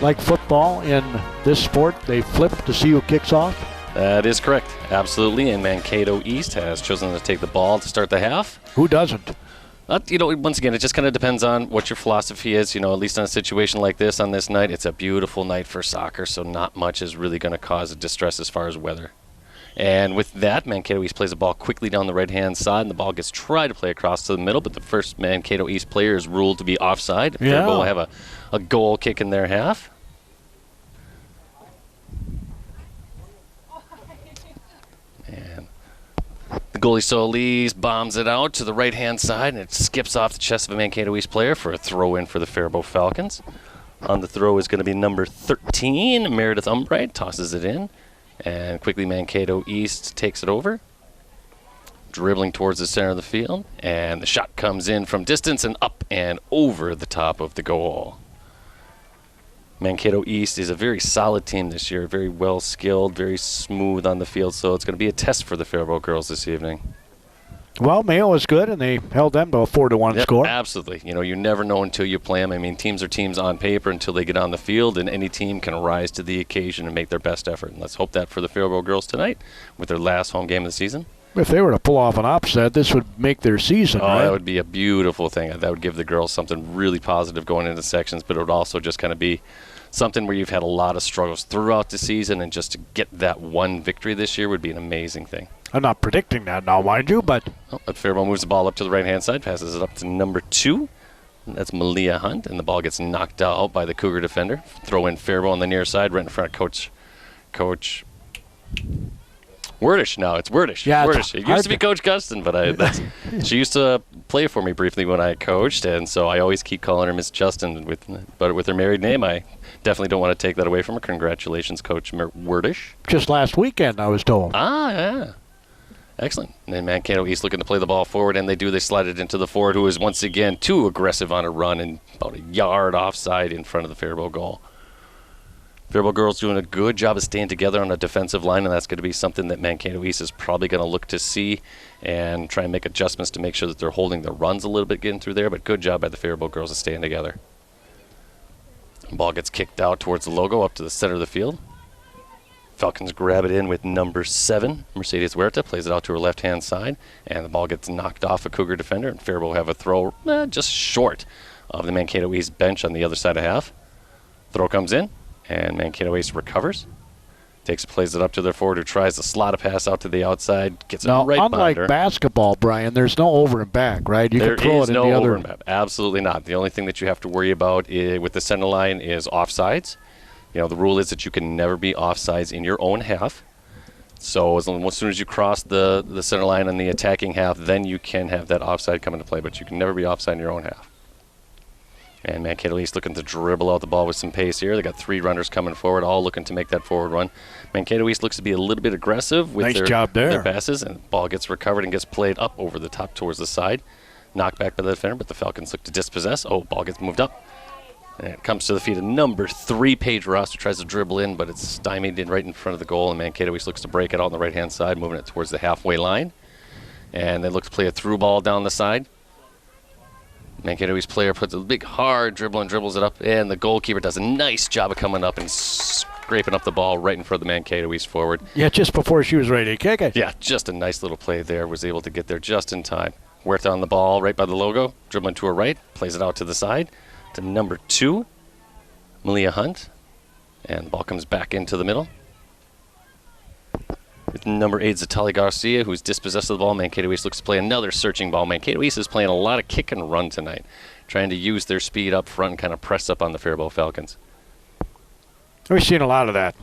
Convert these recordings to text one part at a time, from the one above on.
like football in this sport, they flip to see who kicks off? That is correct. Absolutely. And Mankato East has chosen to take the ball to start the half. Who doesn't? Once again, it just kind of depends on what your philosophy is. At least in a situation like this on this night, it's a beautiful night for soccer, so not much is really going to cause a distress as far as weather. And with that, Mankato East plays the ball quickly down the right-hand side, and the ball gets tried to play across to the middle, but the first Mankato East player is ruled to be offside. Faribault will have a goal kick in their half. And the goalie Solis bombs it out to the right-hand side, and it skips off the chest of a Mankato East player for a throw-in for the Faribault Falcons. On the throw is going to be number 13, Meredith Umbright, tosses it in. And quickly Mankato East takes it over, dribbling towards the center of the field, and the shot comes in from distance and up and over the top of the goal. Mankato East is a very solid team this year, very well skilled, very smooth on the field, so it's going to be a test for the Faribault girls this evening. Well, Mayo is good, and they held them to a 4-1 score. Absolutely. You never know until you play them. I mean, teams are teams on paper until they get on the field, and any team can rise to the occasion and make their best effort. And let's hope that for the Faribault girls tonight with their last home game of the season. If they were to pull off an upset, this would make their season, right? That would be a beautiful thing. That would give the girls something really positive going into sections, but it would also just kind of be something where you've had a lot of struggles throughout the season, and just to get that one victory this year would be an amazing thing. I'm not predicting that now, mind you, but... Faribault moves the ball up to the right-hand side, passes it up to number 2. That's Malia Hunt, and the ball gets knocked out by the Cougar defender. Throw in Faribault on the near side, right in front of Coach Wordish now. It's Wordish. Yeah, Wordish. It used to be Coach Gustin, but she used to play for me briefly when I coached, and so I always keep calling her Miss Justin. But with her married name, I definitely don't want to take that away from her. Congratulations, Coach Wordish. Just last weekend, I was told. Yeah. Excellent. And then Mankato East looking to play the ball forward, and they do. They slide it into the forward, who is once again too aggressive on a run and about a yard offside in front of the Faribault goal. Faribault girls doing a good job of staying together on a defensive line, and that's going to be something that Mankato East is probably going to look to see and try and make adjustments to make sure that they're holding the runs a little bit getting through there, but good job by the Faribault girls of staying together. The ball gets kicked out towards the logo up to the center of the field. Falcons grab it in with number 7. Mercedes Huerta plays it out to her left-hand side, and the ball gets knocked off a Cougar defender, and Faribault will have a throw just short of the Mankato East bench on the other side of half. Throw comes in, and Mankato East recovers. Plays it up to their forward, who tries to slot a pass out to the outside, gets it right behind her. Unlike basketball, Brian, there's no over and back, right? You There can throw is it in no the other. over and back. Absolutely not. The only thing that you have to worry about with the center line is offsides. The rule is that you can never be offsides in your own half. So as soon as you cross the center line in the attacking half, then you can have that offside come into play, but you can never be offside in your own half. And Mankato East looking to dribble out the ball with some pace here. They got 3 runners coming forward, all looking to make that forward run. Mankato East looks to be a little bit aggressive with their passes, and the ball gets recovered and gets played up over the top towards the side. Knocked back by the defender, but the Falcons look to dispossess. Ball gets moved up. And it comes to the feet of number 3, Paige Ross, who tries to dribble in, but it's stymied in right in front of the goal, and Mankato East looks to break it out on the right-hand side, moving it towards the halfway line. And they look to play a through ball down the side. Mankato East player puts a big hard dribble and dribbles it up, and the goalkeeper does a nice job of coming up and scraping up the ball right in front of the Mankato East forward. Yeah, just before she was ready to kick it. Yeah, just a nice little play there. Was able to get there just in time. Huerta on the ball right by the logo, dribbling to her right, plays it out to the side to number 2, Malia Hunt, and the ball comes back into the middle. With number 8, Zatali Garcia, who's dispossessed of the ball. Mankato East looks to play another searching ball. Mankato East is playing a lot of kick and run tonight, trying to use their speed up front and kind of press up on the Faribault Falcons. We've seen a lot of that.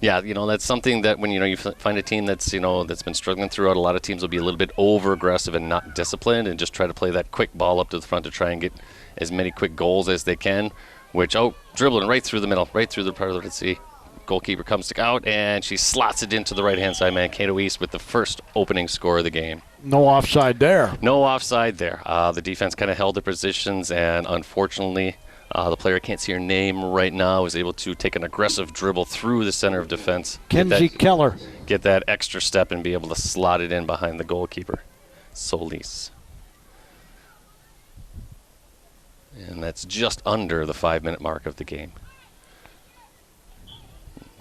Yeah, that's something that when you find a team that's that's been struggling throughout, a lot of teams will be a little bit over aggressive and not disciplined, and just try to play that quick ball up to the front to try and get as many quick goals as they can. Which dribbling right through the middle, right through the part of the Red Sea. Goalkeeper comes out and she slots it into the right-hand side. Mankato East with the first opening score of the game. No offside there. No offside there. The defense kind of held their positions, and unfortunately, the player, I can't see her name right now, was able to take an aggressive dribble through the center of defense. Kenzie Keller. Get that extra step and be able to slot it in behind the goalkeeper, Solis. And that's just under the 5-minute mark of the game.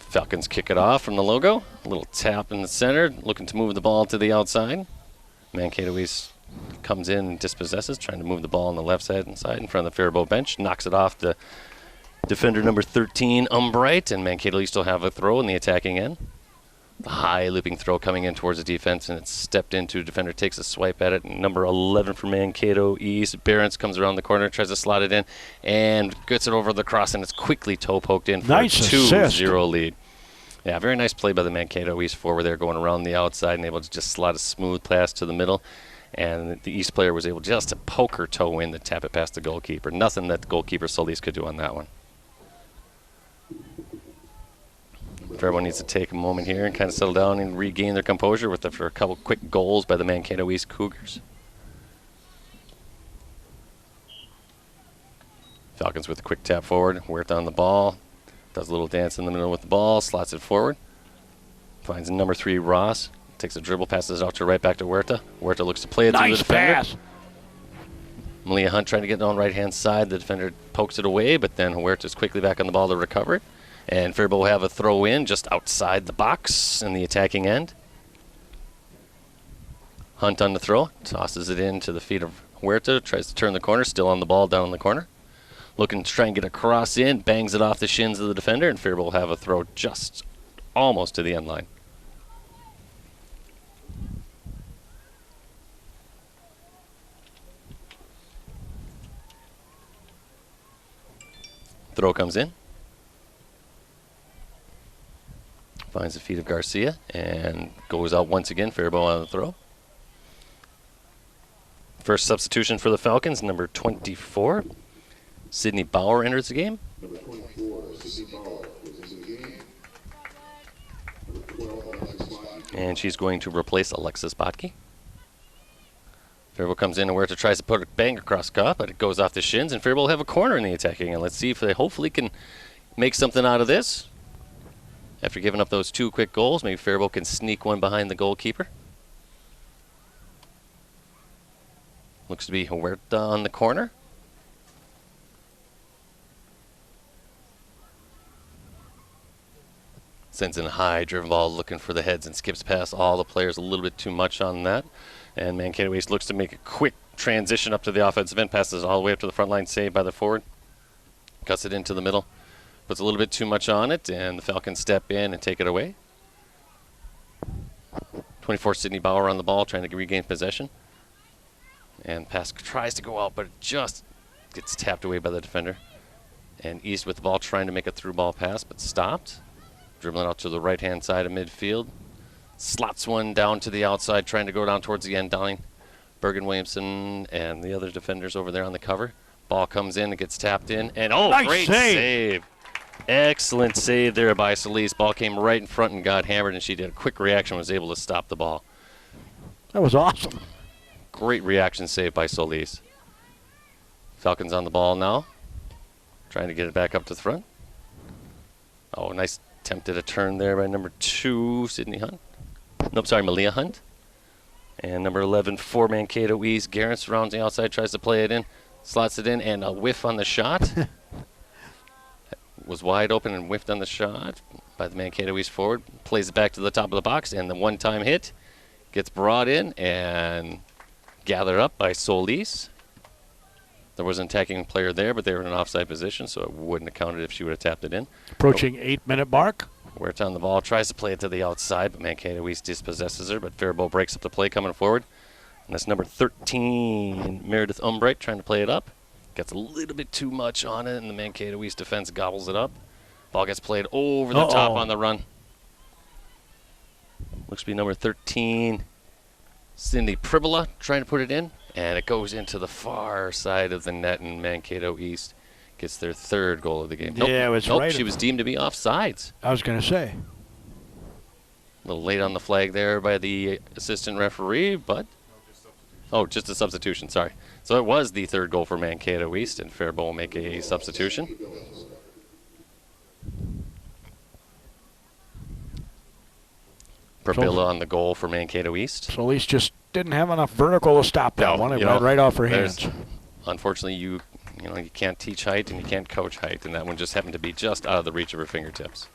Falcons kick it off from the logo. A little tap in the center, looking to move the ball to the outside. Mankato East comes in and dispossesses, trying to move the ball on the left side inside in front of the Faribault bench. Knocks it off to defender number 13, Umbright, and Mankato East will have a throw in the attacking end. The high looping throw coming in towards the defense, and it's stepped into. Defender takes a swipe at it. Number 11 for Mankato East. Behrens comes around the corner, tries to slot it in, and gets it over the cross, and it's quickly toe poked in for a 2-0 lead. Yeah, very nice play by the Mankato East forward there, going around the outside and able to just slot a smooth pass to the middle. And the East player was able just to poke her toe in to tap it past the goalkeeper. Nothing that the goalkeeper Solis could do on that one. Everyone needs to take a moment here and kind of settle down and regain their composure with for a couple quick goals by the Mankato East Cougars. Falcons with a quick tap forward. Huerta on the ball. Does a little dance in the middle with the ball. Slots it forward. Finds number 3, Ross. Takes a dribble, passes it out to right back to Huerta. Huerta looks to play it through the defender. Nice pass. Malia Hunt trying to get it on the right-hand side. The defender pokes it away, but then Huerta's quickly back on the ball to recover it. And Faribault will have a throw in just outside the box in the attacking end. Hunt on the throw. Tosses it into the feet of Huerta. Tries to turn the corner. Still on the ball down in the corner. Looking to try and get a cross in. Bangs it off the shins of the defender. And Faribault will have a throw just almost to the end line. Throw comes in. Finds the feet of Garcia and goes out once again. Faribault on the throw. First substitution for the Falcons, number 24. Sydney Bauer enters the game. Number 24, Sydney Bauer is in the game. Number 12, Alexis Botke. And she's going to replace Alexis Botke. Faribault comes in and Huerta tries to put a bang across the cup, but it goes off the shins, and Faribault will have a corner in the attacking. And let's see if they hopefully can make something out of this. After giving up those 2 quick goals, maybe Faribault can sneak one behind the goalkeeper. Looks to be Huerta on the corner. Sends in a high, driven ball, looking for the heads and skips past all the players a little bit too much on that. And Mankato East looks to make a quick transition up to the offensive end, passes all the way up to the front line, saved by the forward. Cuts it into the middle. Puts a little bit too much on it, and the Falcons step in and take it away. 24 Sydney Bauer on the ball, trying to regain possession. And pass tries to go out, but it just gets tapped away by the defender. And East with the ball, trying to make a through ball pass, but stopped. Dribbling out to the right-hand side of midfield. Slots one down to the outside, trying to go down towards the end line. Bergen Williamson and the other defenders over there on the cover. Ball comes in, it gets tapped in, and nice great save. Excellent save there by Solis. Ball came right in front and got hammered, and she did a quick reaction, was able to stop the ball. That was awesome. Great reaction save by Solis. Falcons on the ball now. Trying to get it back up to the front. Oh, nice attempt at a turn there by number 2, Sydney Hunt. Nope, sorry, Malia Hunt. And number 11 for Mankato East. Garrett rounds the outside, tries to play it in. Slots it in, and a whiff on the shot. Was wide open and whiffed on the shot by the Mankato East forward. Plays it back to the top of the box, and the one-time hit gets brought in and gathered up by Solis. There was an attacking player there, but they were in an offside position, so it wouldn't have counted if she would have tapped it in. Approaching 8-minute mark. Huerta on the ball, tries to play it to the outside, but Mankato East dispossesses her, but Faribault breaks up the play coming forward. And that's number 13, Meredith Umbright, trying to play it up. Gets a little bit too much on it, and the Mankato East defense gobbles it up. Ball gets played over the top on the run. Looks to be number 13, Cindy Pribola, trying to put it in. And it goes into the far side of the net, and Mankato East gets their 3rd goal of the game. Yeah, it was right. She was deemed to be offsides. I was going to say. A little late on the flag there by the assistant referee, but... Oh, just a substitution, sorry. So it was the 3rd goal for Mankato East, and Faribault will make a substitution. Prabilla on the goal for Mankato East. Solis just didn't have enough vertical to stop that one. It went right off her hands. Unfortunately, you can't teach height and you can't coach height, and that one just happened to be just out of the reach of her fingertips.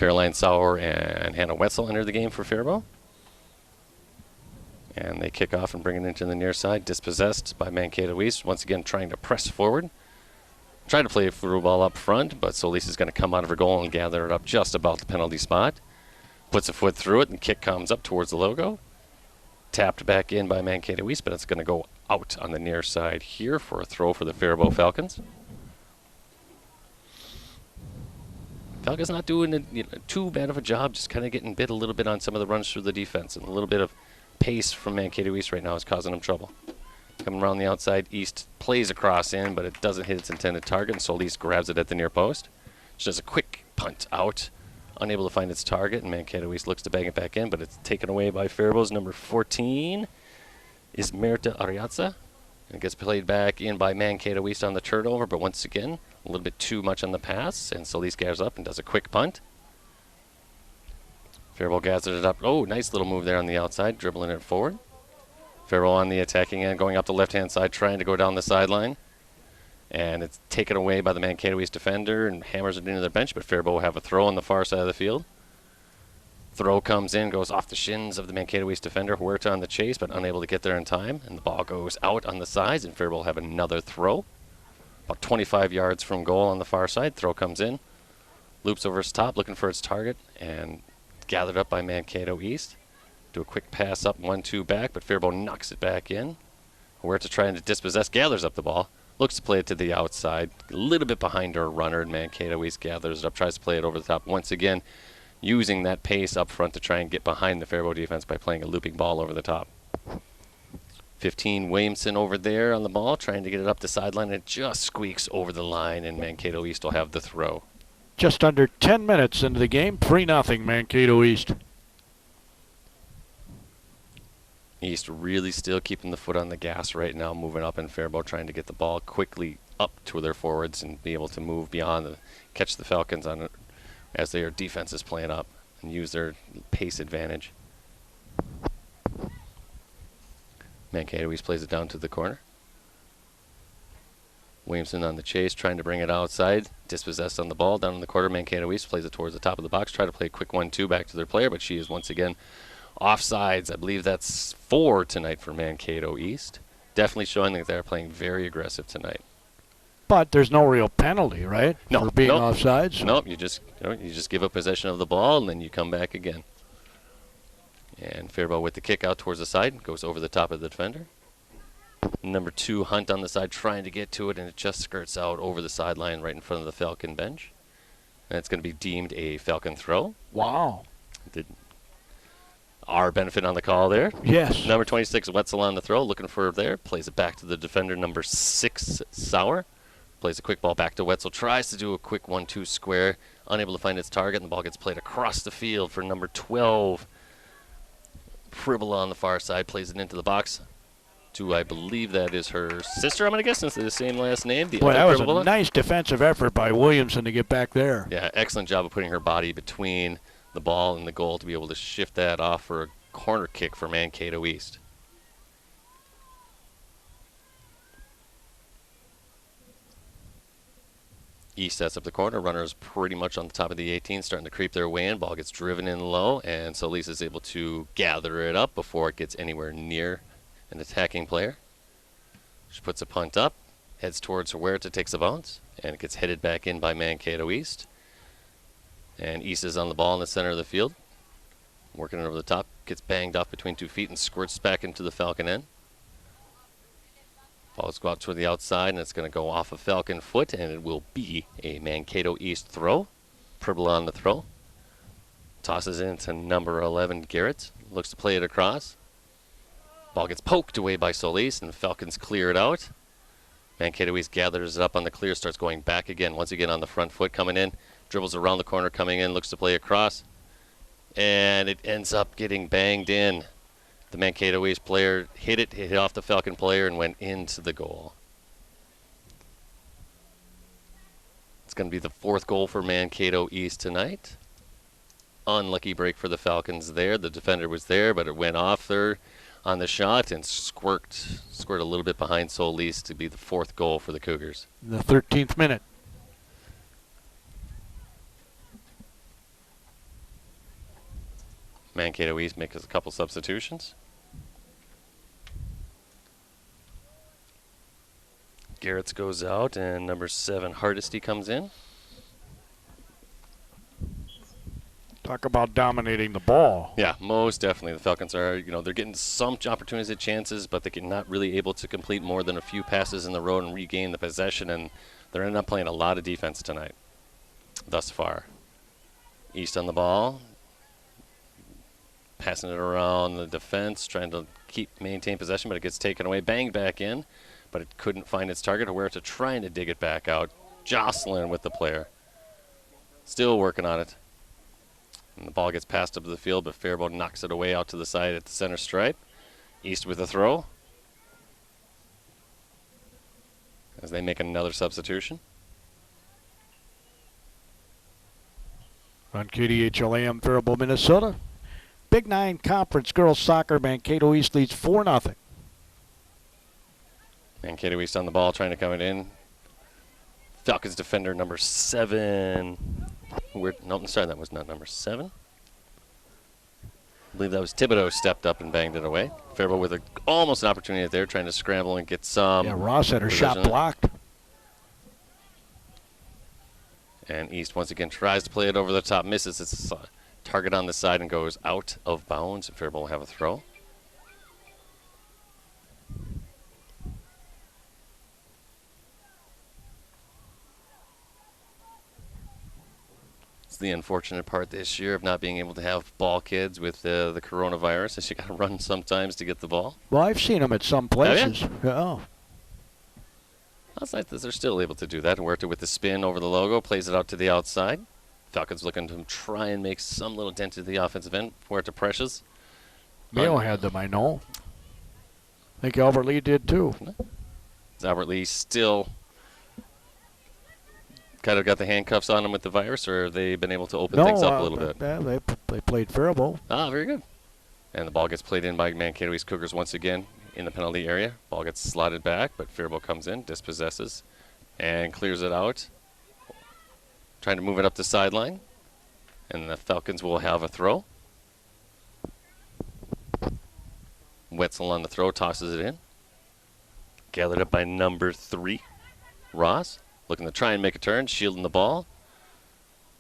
Caroline Sauer and Hannah Wetzel enter the game for Faribault. And they kick off and bring it into the near side. Dispossessed by Mankato East. Once again trying to press forward. Trying to play a through ball up front, but Solis is going to come out of her goal and gather it up just about the penalty spot. Puts a foot through it, and kick comes up towards the logo. Tapped back in by Mankato East, but it's going to go out on the near side here for a throw for the Faribault Falcons. Falcons not doing too bad of a job, just kind of getting bit a little bit on some of the runs through the defense, and a little bit of pace from Mankato East right now is causing them trouble. Coming around the outside, East plays a cross in, but it doesn't hit its intended target, and Solis grabs it at the near post. She does a quick punt out, unable to find its target, and Mankato East looks to bang it back in, but it's taken away by Faribault's number 14 is Merta Ariadza. And it gets played back in by Mankato East on the turnover, but once again, a little bit too much on the pass, and Solis gathers up and does a quick punt. Faribault gathers it up. Oh, nice little move there on the outside, dribbling it forward. Faribault on the attacking end, going up the left-hand side, trying to go down the sideline. And it's taken away by the Mankato East defender and hammers it into the bench, but Faribault will have a throw on the far side of the field. Throw comes in, goes off the shins of the Mankato East defender, Huerta on the chase, but unable to get there in time. And the ball goes out on the sides, and Faribault will have another throw. About 25 yards from goal on the far side. Throw comes in, loops over its top, looking for its target, and gathered up by Mankato East. Do a quick pass up, 1-2 back, but Faribault knocks it back in. Huerta trying to dispossess, gathers up the ball, looks to play it to the outside, a little bit behind her runner, and Mankato East gathers it up, tries to play it over the top. Once again, using that pace up front to try and get behind the Faribault defense by playing a looping ball over the top. 15 Williamson over there on the ball, trying to get it up the sideline, and it just squeaks over the line, and Mankato East will have the throw. Just under 10 minutes into the game, 3-0 Mankato East. East really still keeping the foot on the gas right now, moving up, and Faribault trying to get the ball quickly up to their forwards and be able to move beyond, catch the Falcons on it as their defense is playing up and use their pace advantage. Mankato East plays it down to the corner. Williamson on the chase, trying to bring it outside. Dispossessed on the ball, down in the corner. Mankato East plays it towards the top of the box, try to play a quick 1-2 back to their player, but she is once again offsides. I believe that's 4 tonight for Mankato East. Definitely showing that they're playing very aggressive tonight. But there's no real penalty, right? No, for being nope. offsides? Nope, you just give up possession of the ball and then you come back again. And Faribault with the kick out towards the side, goes over the top of the defender. Number 2, Hunt on the side, trying to get to it, and it just skirts out over the sideline right in front of the Falcon bench. And it's going to be deemed a Falcon throw. Wow. Our benefit on the call there. Yes. Number 26, Wetzel on the throw, looking for it there. Plays it back to the defender, number 6, Sauer. Plays a quick ball back to Wetzel. Tries to do a quick 1-2 square. Unable to find its target, and the ball gets played across the field for number 12. Faribault on the far side. Plays it into the box to, I believe that is her sister, I'm going to guess, since they're the same last name. Boy, that was a nice defensive effort by Williamson to get back there. Yeah, excellent job of putting her body between the ball and the goal to be able to shift that off for a corner kick for Mankato East. East sets up the corner. Runners pretty much on the top of the 18, starting to creep their way in. Ball gets driven in low, and Solis is able to gather it up before it gets anywhere near an attacking player. She puts a punt up, heads towards Huerta, takes a bounce, and it gets headed back in by Mankato East. And East is on the ball in the center of the field. Working it over the top, gets banged off between 2 feet and squirts back into the Falcon end. Ball's go out toward the outside, and it's going to go off a Falcon foot, and it will be a Mankato East throw. Pribble on the throw. Tosses it into number 11, Garrett. Looks to play it across. Ball gets poked away by Solis, and the Falcons clear it out. Mankato East gathers it up on the clear, starts going back again. Once again on the front foot, coming in. Dribbles around the corner, coming in, looks to play across. And it ends up getting banged in. The Mankato East player hit off the Falcon player, and went into the goal. It's going to be the 4th goal for Mankato East tonight. Unlucky break for the Falcons there. The defender was there, but it went off there on the shot and squirted a little bit behind Solis to be the 4th goal for the Cougars. The 13th minute. Mankato East makes a couple substitutions. Garrett's goes out, and number 7, Hardesty, comes in. Talk about dominating the ball. Yeah, most definitely. The Falcons are, they're getting some opportunities at chances, but they're not really able to complete more than a few passes in the road and regain the possession, and they're ending up playing a lot of defense tonight thus far. East on the ball, passing it around the defense, trying to maintain possession, but it gets taken away, banged back in, but it couldn't find its target. Huerta trying to dig it back out, jostling with the player. Still working on it. And the ball gets passed up to the field, but Faribault knocks it away out to the side at the center stripe. East with a throw. As they make another substitution. On KDHLAM, Faribault, Minnesota. Big 9 Conference Girls Soccer, Mankato East leads 4-0. Mankato East on the ball, trying to come it in. Falcons defender number 7. No, sorry, that was not number 7. I believe that was Thibodeau stepped up and banged it away. Faribault with almost an opportunity there, trying to scramble and get some. Yeah, Ross had her shot blocked. And East once again tries to play it over the top, misses its target on the side and goes out of bounds. Faribault will have a throw. It's the unfortunate part this year of not being able to have ball kids with the coronavirus, is you got to run sometimes to get the ball. Well, I've seen them at some places. Yeah. It's nice that they're still able to do that. Huerta with the spin over the logo, plays it out to the outside. Falcons looking to try and make some little dent to the offensive end. Huerta pressures. Mayo had them, I know. I think Albert Lee did too. Albert Lee still kind of got the handcuffs on him with the virus, or have they been able to open things up a little bit? Yeah, they played Faribault. Very good. And the ball gets played in by Mankato East Cougars once again in the penalty area. Ball gets slotted back, but Faribault comes in, dispossesses, and clears it out. Trying to move it up the sideline. And the Falcons will have a throw. Wetzel on the throw, tosses it in. Gathered up by number 3, Ross. Looking to try and make a turn, shielding the ball.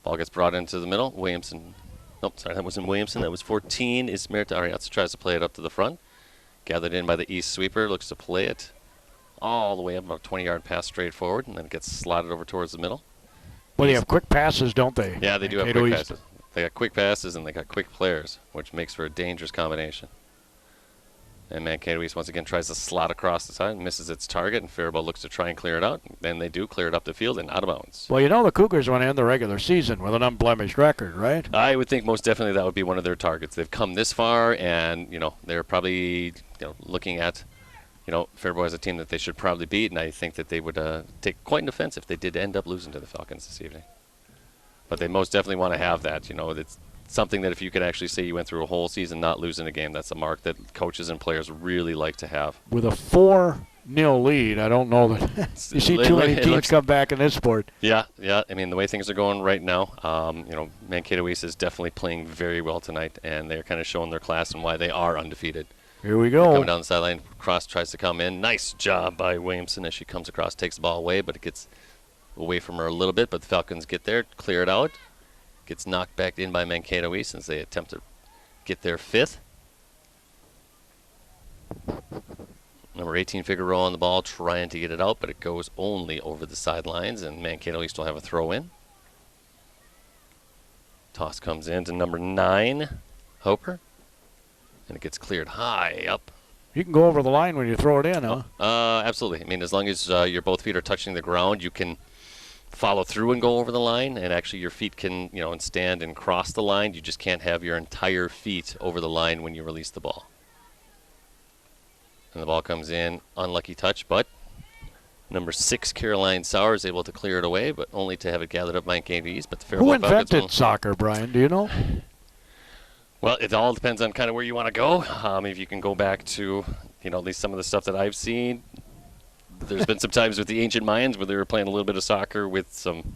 Ball gets brought into the middle. Williamson. Nope, sorry, that wasn't Williamson. That was 14. Ismail Arias tries to play it up to the front. Gathered in by the East sweeper. Looks to play it all the way up, about a 20-yard pass straight forward, and then it gets slotted over towards the middle. Well, they have quick passes, don't they? Yeah, they do have quick passes. They got quick passes and they got quick players, which makes for a dangerous combination. And Mankato East once again tries to slot across the side, misses its target, and Faribault looks to try and clear it out. Then they do clear it up the field and out of bounds. Well, the Cougars want to end the regular season with an unblemished record, right? I would think most definitely that would be one of their targets. They've come this far, and they're probably looking at Faribault as a team that they should probably beat, and I think that they would take quite an offense if they did end up losing to the Falcons this evening. But they most definitely want to have that. It's something that if you could actually say you went through a whole season not losing a game, that's a mark that coaches and players really like to have. With a 4-0 lead, I don't know that you see too many teams come back in this sport. Yeah. I mean, the way things are going right now, Mankato East is definitely playing very well tonight, and they're kind of showing their class and why they are undefeated. Here we go. Coming down the sideline, Cross tries to come in. Nice job by Williamson as she comes across, takes the ball away, but it gets away from her a little bit. But the Falcons get there, clear it out. Gets knocked back in by Mankato East as they attempt to get their 5th. Number 18, Figueroa on the ball, trying to get it out, but it goes only over the sidelines, and Mankato East will have a throw in. Toss comes in to number 9, Hoper, and it gets cleared high up. You can go over the line when you throw it in, huh? Absolutely. I mean, as long as your both feet are touching the ground, you can follow through and go over the line, and actually your feet can, and stand and cross the line. You just can't have your entire feet over the line when you release the ball. And the ball comes in, unlucky touch, but number 6, Caroline Sauer, is able to clear it away, but only to have it gathered up by Mankato East. But the Who invented soccer, Brian? Do you know? Well, it all depends on kind of where you want to go. If you can go back to, at least some of the stuff that I've seen. There's been some times with the ancient Mayans where they were playing a little bit of soccer with some,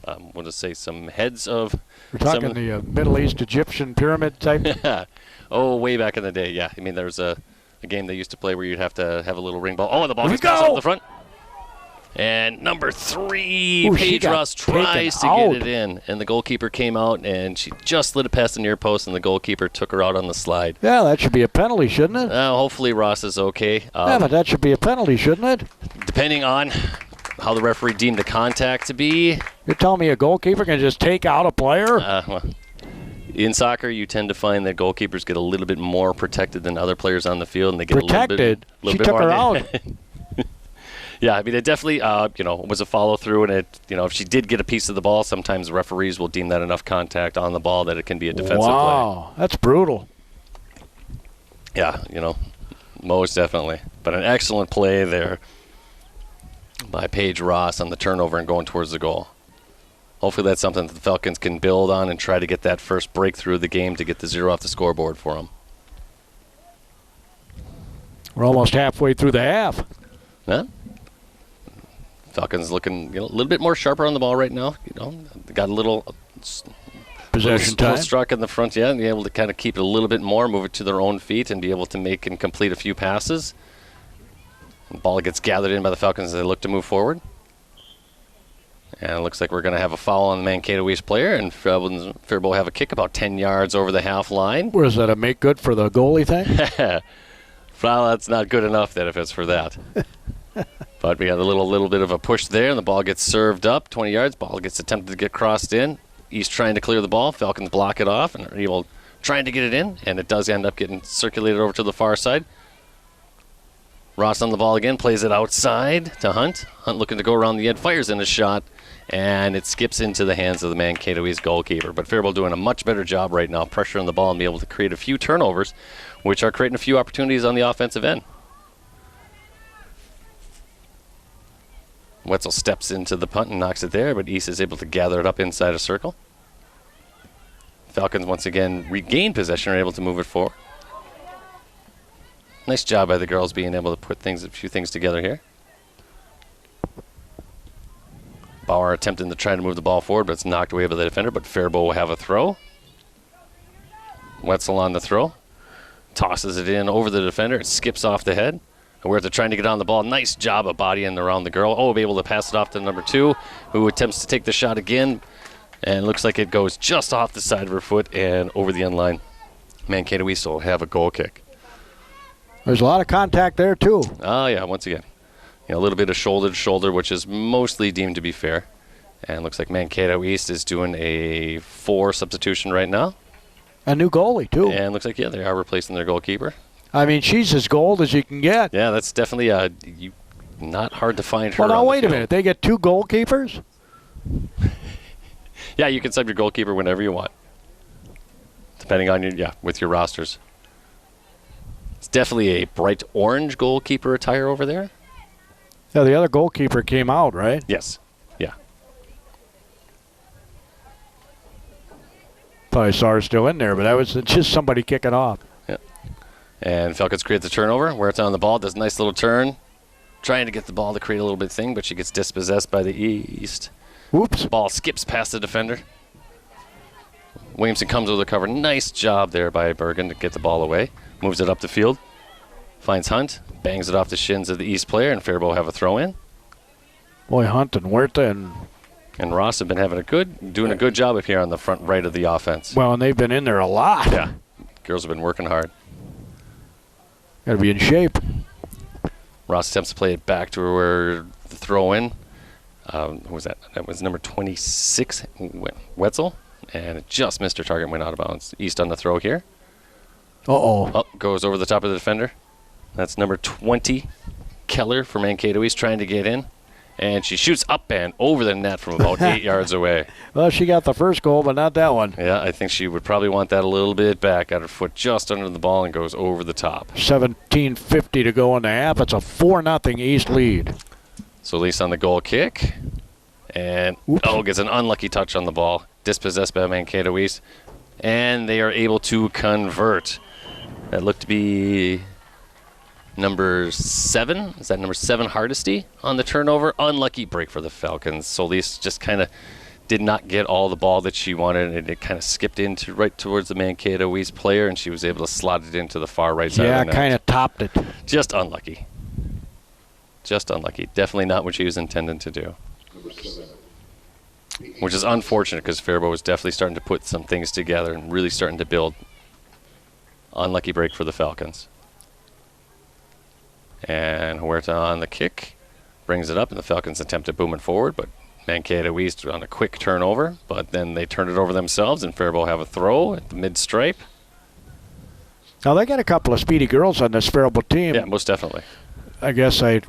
some heads of. We're talking the Middle East Egyptian pyramid type. Oh, way back in the day, yeah. I mean, there was a game they used to play where you'd have to have a little ring ball. Oh, and the ball Here gets we passed out go. the front. And number 3, Ooh, she Paige got Ross tries to taken get out. it in. And the goalkeeper came out, and she just slid it past the near post, and the goalkeeper took her out on the slide. Yeah, that should be a penalty, shouldn't it? Hopefully Ross is okay. Yeah, but that should be a penalty, shouldn't it? Depending on how the referee deemed the contact to be, You're telling me a goalkeeper can just take out a player? well, in soccer, you tend to find that goalkeepers get a little bit more protected than other players on the field, and they get Protected? a little She bit took more. her out. Yeah, I mean, it definitely, was a follow through, and if she did get a piece of the ball, sometimes referees will deem that enough contact on the ball that it can be a defensive play. Wow, that's brutal. Yeah, most definitely. But an excellent play there by Paige Ross on the turnover and going towards the goal. Hopefully that's something that the Falcons can build on and try to get that first breakthrough of the game to get the 0 off the scoreboard for them. We're almost halfway through the half. Huh? Falcons looking a little bit more sharper on the ball right now. Got a little Possession little time. struck in the front, and be able to kind of keep it a little bit more, move it to their own feet, and be able to make and complete a few passes. The ball gets gathered in by the Falcons as they look to move forward. And it looks like we're going to have a foul on the Mankato East player, and Faribault have a kick about 10 yards over the half line. Where is that, a make good for the goalie thing? Well, that's not good enough then if it's for that. But we had a little bit of a push there, and the ball gets served up 20 yards. Ball gets attempted to get crossed in. East trying to clear the ball. Falcons block it off and are able trying to get it in, and it does end up getting circulated over to the far side. Ross on the ball again, plays it outside to Hunt. Hunt looking to go around the end, fires in a shot, and it skips into the hands of the Mankato East goalkeeper. But Faribault doing a much better job right now, pressuring the ball and be able to create a few turnovers, which are creating a few opportunities on the offensive end. Wetzel steps into the punt and knocks it there, but East is able to gather it up inside a circle. Falcons once again regain possession, are able to move it forward. Nice job by the girls being able to put a few things together here. Bauer attempting to try to move the ball forward, but it's knocked away by the defender, but Faribault will have a throw. Wetzel on the throw. Tosses it in over the defender. It skips off the head. And we're trying to get on the ball. Nice job of bodying around the girl. Oh, be able to pass it off to number 2, who attempts to take the shot again. And looks like it goes just off the side of her foot and over the end line. Mankato East will have a goal kick. There's a lot of contact there, too. Oh, yeah, once again. A little bit of shoulder to shoulder, which is mostly deemed to be fair. And looks like Mankato East is doing a 4 substitution right now. A new goalie, too. And looks like, they are replacing their goalkeeper. I mean, she's as gold as you can get. Yeah, that's definitely not hard to find her. Well, now, on the wait a field. minute. They get 2 goalkeepers? Yeah, you can sub your goalkeeper whenever you want, depending on with your rosters. It's definitely a bright orange goalkeeper attire over there. Yeah, the other goalkeeper came out, right? Yes. Yeah. Thought I saw her still in there, but that was just somebody kicking off. Yeah. And Falcons create the turnover where it's on the ball. Does a nice little turn, trying to get the ball to create a little bit thing, but she gets dispossessed by the East. Whoops. Ball skips past the defender. Williamson comes with a cover. Nice job there by Bergen to get the ball away. Moves it up the field. Finds Hunt. Bangs it off the shins of the East player, and Faribault have a throw in. Boy, Hunt and Huerta And Ross have been doing a good job up here on the front right of the offense. and they've been in there a lot. Yeah. Girls have been working hard. Got to be in shape. Ross attempts to play it back to where the throw in. Who was that? That was number 26, Wetzel. And it just missed her target, went out of bounds. East on the throw here. Uh-oh. Up, goes over the top of the defender. That's number 20, Keller for Mankato East, trying to get in. And she shoots up and over the net from about 8 yards away. Well, she got the first goal, but not that one. Yeah, I think she would probably want that a little bit back. Got her foot just under the ball and goes over the top. 17:50 to go in the half. It's a 4-0 East lead. So Lisa on the goal kick. And, gets an unlucky touch on the ball. Dispossessed by Mankato East. And they are able to convert. That looked to be number 7. Is that number 7 Hardesty on the turnover? Unlucky break for the Falcons. Solis just kind of did not get all the ball that she wanted, and it kind of skipped into right towards the Mankato East player, and she was able to slot it into the far right side of the net. Yeah, kind of topped it. Just unlucky. Just unlucky. Definitely not what she was intending to do. Number 7. Which is unfortunate because Faribault was definitely starting to put some things together and really starting to build. Unlucky break for the Falcons. And Huerta on the kick. Brings it up, and the Falcons attempt to boom it forward, but Mankato East on a quick turnover, but then they turn it over themselves, and Faribault have a throw at the mid-stripe. Now, they got a couple of speedy girls on this Faribault team. Yeah, most definitely. I guess I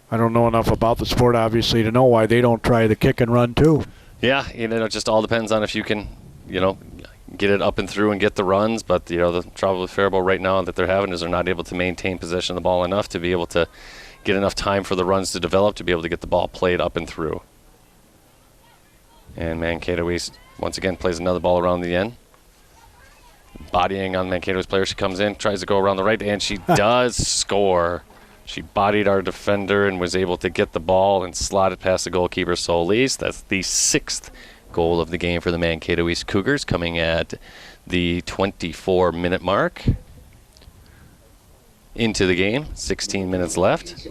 don't know enough about the sport, obviously, to know why they don't try the kick and run, too. Yeah, it just all depends on if you can, get it up and through and get the runs, but, the trouble with Faribault right now that they're having is they're not able to maintain possession of the ball enough to be able to get enough time for the runs to develop to be able to get the ball played up and through. And Mankato East once again plays another ball around the end. Bodying on Mankato's player, she comes in, tries to go around the right, and she does score. She bodied our defender and was able to get the ball and slot it past the goalkeeper Solis. That's the 6th goal of the game for the Mankato East Cougars, coming at the 24-minute mark. Into the game, 16 minutes left.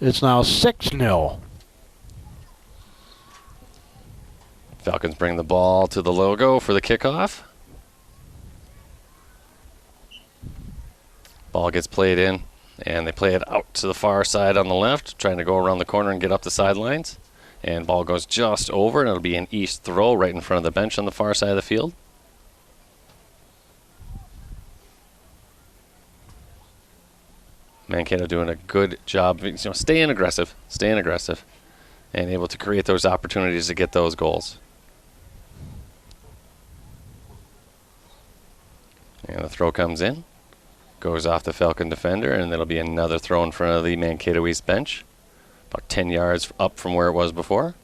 It's now 6-0. Falcons bring the ball to the logo for the kickoff. Ball gets played in, and they play it out to the far side on the left, trying to go around the corner and get up the sidelines. And ball goes just over, and it'll be an East throw right in front of the bench on the far side of the field. Mankato doing a good job, staying aggressive, and able to create those opportunities to get those goals. And the throw comes in, goes off the Falcon defender, and it'll be another throw in front of the Mankato East bench, about 10 yards up from where it was before.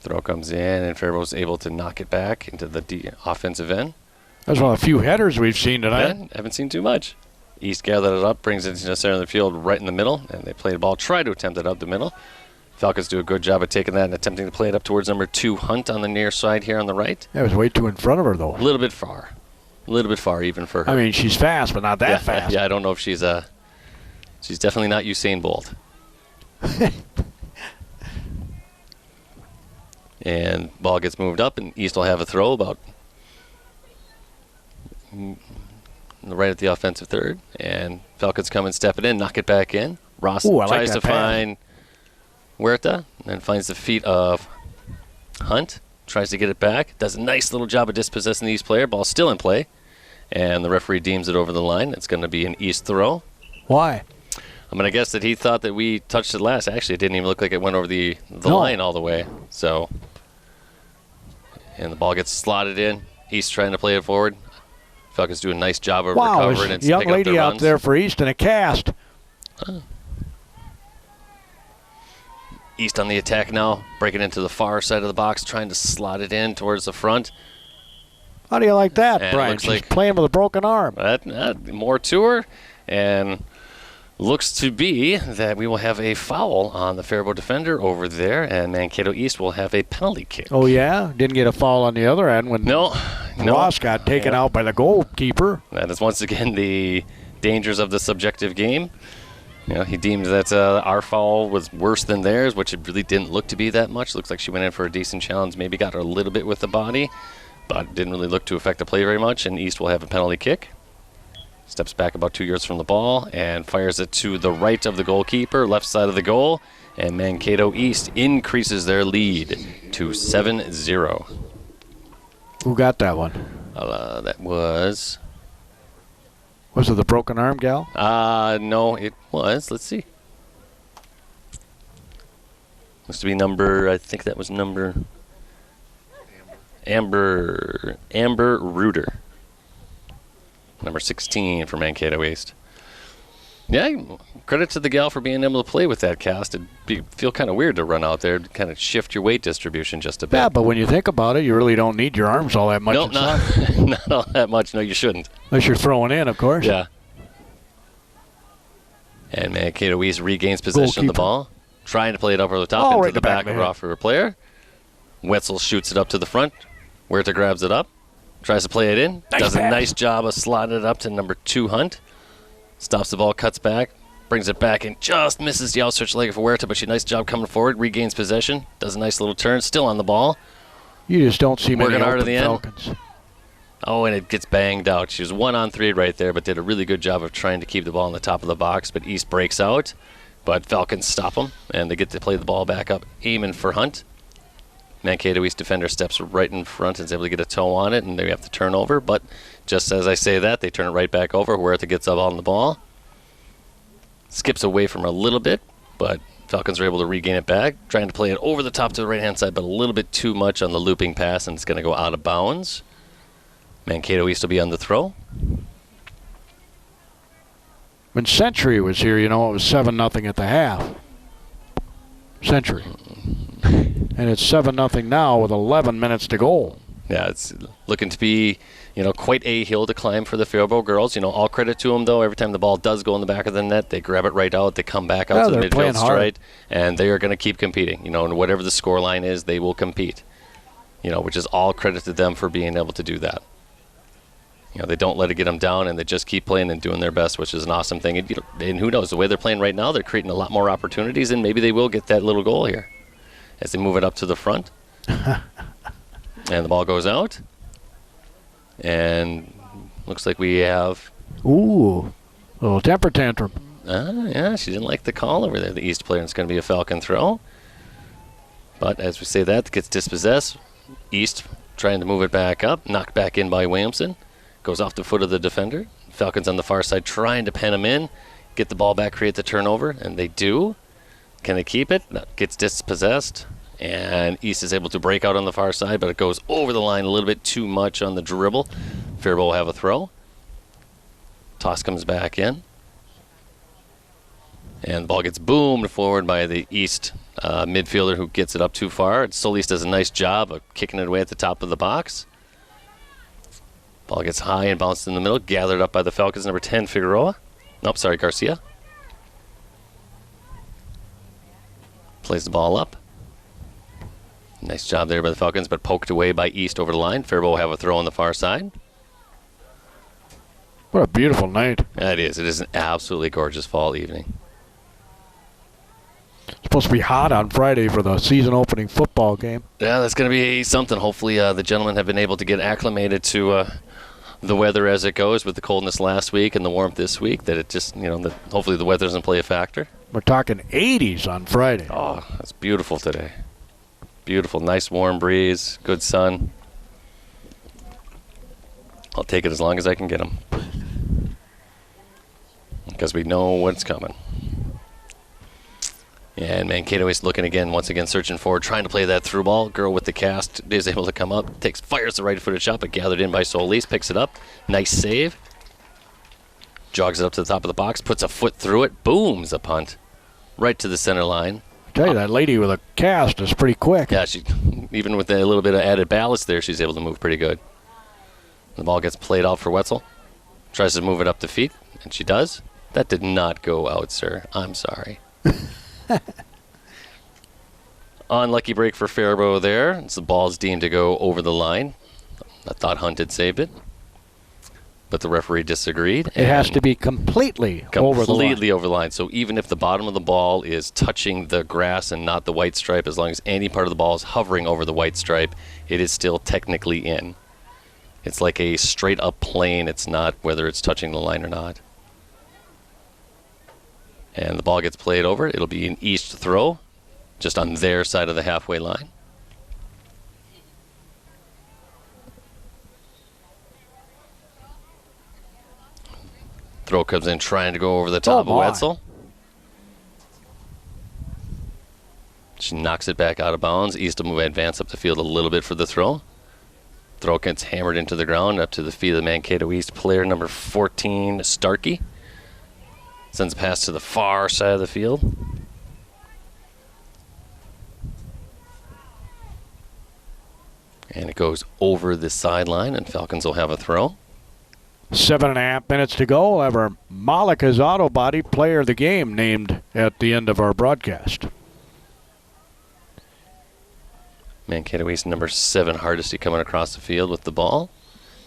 Throw comes in, and Faribault's able to knock it back into the offensive end. That's one of the few headers we've seen tonight. Yeah, haven't seen too much. East gathered it up, brings it to the center of the field right in the middle, and they play the ball, try to attempt it up the middle. Falcons do a good job of taking that and attempting to play it up towards number 2, Hunt, on the near side here on the right. That was way too in front of her, though. A little bit far even for her. I mean, she's fast, but not that fast. Yeah, I don't know if she's definitely not Usain Bolt. And ball gets moved up, and East will have a throw about right at the offensive third. And Falcons come and step it in, knock it back in. Ross tries to find Huerta, and then finds the feet of Hunt. Tries to get it back. Does a nice little job of dispossessing the East player. Ball's still in play. And the referee deems it over the line. It's going to be an East throw. Why? I'm going to guess that he thought that we touched it last. Actually, it didn't even look like it went over the line all the way. So, and the ball gets slotted in. East trying to play it forward. Falcons do a nice job of recovering and young pick up lady their out runs. there for East in a cast. East on the attack now, breaking into the far side of the box, trying to slot it in towards the front. How do you like that, And Brian? looks She's like playing with a broken arm. More to her, and looks to be that we will have a foul on the Faribault defender over there, and Mankato East will have a penalty kick. Oh, yeah? Didn't get a foul on the other end when Ross got taken out by the goalkeeper. That is once again the dangers of the subjective game. He deemed that our foul was worse than theirs, which it really didn't look to be that much. Looks like she went in for a decent challenge, maybe got her a little bit with the body, but didn't really look to affect the play very much, and East will have a penalty kick. Steps back about 2 yards from the ball and fires it to the right of the goalkeeper, left side of the goal, and Mankato East increases their lead to 7-0. Who got that one? That was... Was it the broken arm gal? No, it was. Let's see. Must be number, I think that was number... Amber Reuter. Number 16 for Mankato East. Yeah, credit to the gal for being able to play with that cast. It'd feel kind of weird to run out there to kind of shift your weight distribution just a bit. Yeah, but when you think about it, you really don't need your arms all that much. No, not all that much. No, you shouldn't. Unless you're throwing in, of course. Yeah. And Mankato East regains possession of the Goalkeeper. ball. Trying to play it up over the top Oh, into right in the the back back of of the her head. off of her player. Wetzel shoots it up to the front. Huerta grabs it up. Tries to play it in. Nice Does a pass. nice job of slotting it up to number 2, Hunt. Stops the ball, cuts back, brings it back, and just misses the outstretched leg of Huerta, but she nice job coming forward, regains possession, does a nice little turn, still on the ball. You just don't see many Working hard at open the end. Falcons. Oh, and it gets banged out. She was 1-on-3 right there, but did a really good job of trying to keep the ball on the top of the box, but East breaks out. But Falcons stop them, and they get to play the ball back up, aiming for Hunt. Mankato East defender steps right in front and is able to get a toe on it, and they have to turn over. But just as I say that, they turn it right back over. Huerta gets up on the ball. Skips away from her a little bit, but Falcons are able to regain it back. Trying to play it over the top to the right-hand side, but a little bit too much on the looping pass, and it's going to go out of bounds. Mankato East will be on the throw. When Century was here, it was 7-0 at the half. Century. And it's 7-0 now with 11 minutes to go. Yeah, it's looking to be, quite a hill to climb for the Faribault girls. All credit to them, though. Every time the ball does go in the back of the net, they grab it right out. They come back out to the they're playing midfield hard. straight, and they are going to keep competing. And whatever the score line is, they will compete. Which is all credit to them for being able to do that. They don't let it get them down, and they just keep playing and doing their best, which is an awesome thing. And who knows, the way they're playing right now, they're creating a lot more opportunities, and maybe they will get that little goal here as they move it up to the front. And the ball goes out. And looks like we have... Ooh, a little temper tantrum. Yeah, she didn't like the call over there, the East player. It's going to be a Falcon throw. But as we say that, it gets dispossessed. East trying to move it back up. Knocked back in by Williamson. Goes off the foot of the defender. Falcons on the far side trying to pen him in. Get the ball back, create the turnover. And they do. Can they keep it? No, gets dispossessed. And East is able to break out on the far side, but it goes over the line a little bit too much on the dribble. Faribault will have a throw. Toss comes back in. And the ball gets boomed forward by the East midfielder who gets it up too far. Solis does a nice job of kicking it away at the top of the box. Ball gets high and bounced in the middle. Gathered up by the Falcons, number 10, Figueroa. Nope, sorry, Garcia. Plays the ball up. Nice job there by the Falcons, but poked away by East over the line. Faribault will have a throw on the far side. What a beautiful night. Yeah, it is. It is an absolutely gorgeous fall evening. It's supposed to be hot on Friday for the season opening football game. Yeah, that's going to be something. Hopefully the gentlemen have been able to get acclimated to the weather as it goes with the coldness last week and the warmth this week, that it just, that hopefully the weather doesn't play a factor. We're talking 80s on Friday. Oh, it's beautiful today. Beautiful, nice warm breeze, good sun. I'll take it as long as I can get them, because we know what's coming. And Mankato is looking again, once again searching forward, trying to play that through ball. Girl with the cast is able to come up, fires the right-footed shot, but gathered in by Solis, picks it up. Nice save. Jogs it up to the top of the box, puts a foot through it, booms a punt right to the center line. I tell you, that lady with a cast is pretty quick. Yeah, she, even with a little bit of added ballast there, she's able to move pretty good. The ball gets played out for Wetzel. Tries to move it up the feet, and she does. That did not go out, sir. I'm sorry. Unlucky break for Faribault there. It's the ball's deemed to go over the line. I thought Hunt had saved it, but the referee disagreed. It has to be completely over the line. Completely over the line. So even if the bottom of the ball is touching the grass and not the white stripe, as long as any part of the ball is hovering over the white stripe, it is still technically in. It's like a straight up plane. It's not whether it's touching the line or not. And the ball gets played over. It'll be an East throw, just on their side of the halfway line. Throw comes in trying to go over the top of Wetzel. She knocks it back out of bounds. East will advance up the field a little bit for the throw. Throw gets hammered into the ground up to the feet of the Mankato East player, number 14, Starkey. Sends a pass to the far side of the field. And it goes over the sideline, and Falcons will have a throw. 7.5 minutes to go. We'll have our Malika's Auto Body Player of the Game named at the end of our broadcast. Mankato East number 7, Hardesty, coming across the field with the ball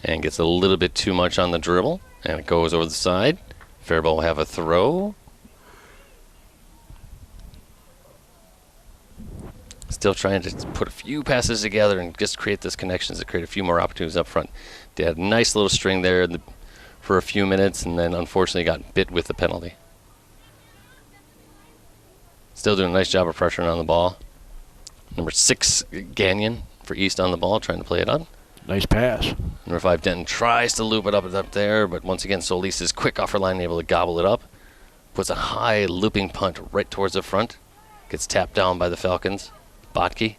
and gets a little bit too much on the dribble, and it goes over the side. Faribault will have a throw. Still trying to put a few passes together and just create those connections to create a few more opportunities up front. They had a nice little string there for a few minutes, and then unfortunately got bit with the penalty. Still doing a nice job of pressuring on the ball. Number 6, Gagnon for East on the ball, trying to play it up. Nice pass. Number 5, Denton tries to loop it up there, but once again, Solis is quick off her line, able to gobble it up. Puts a high looping punt right towards the front. Gets tapped down by the Falcons. Botke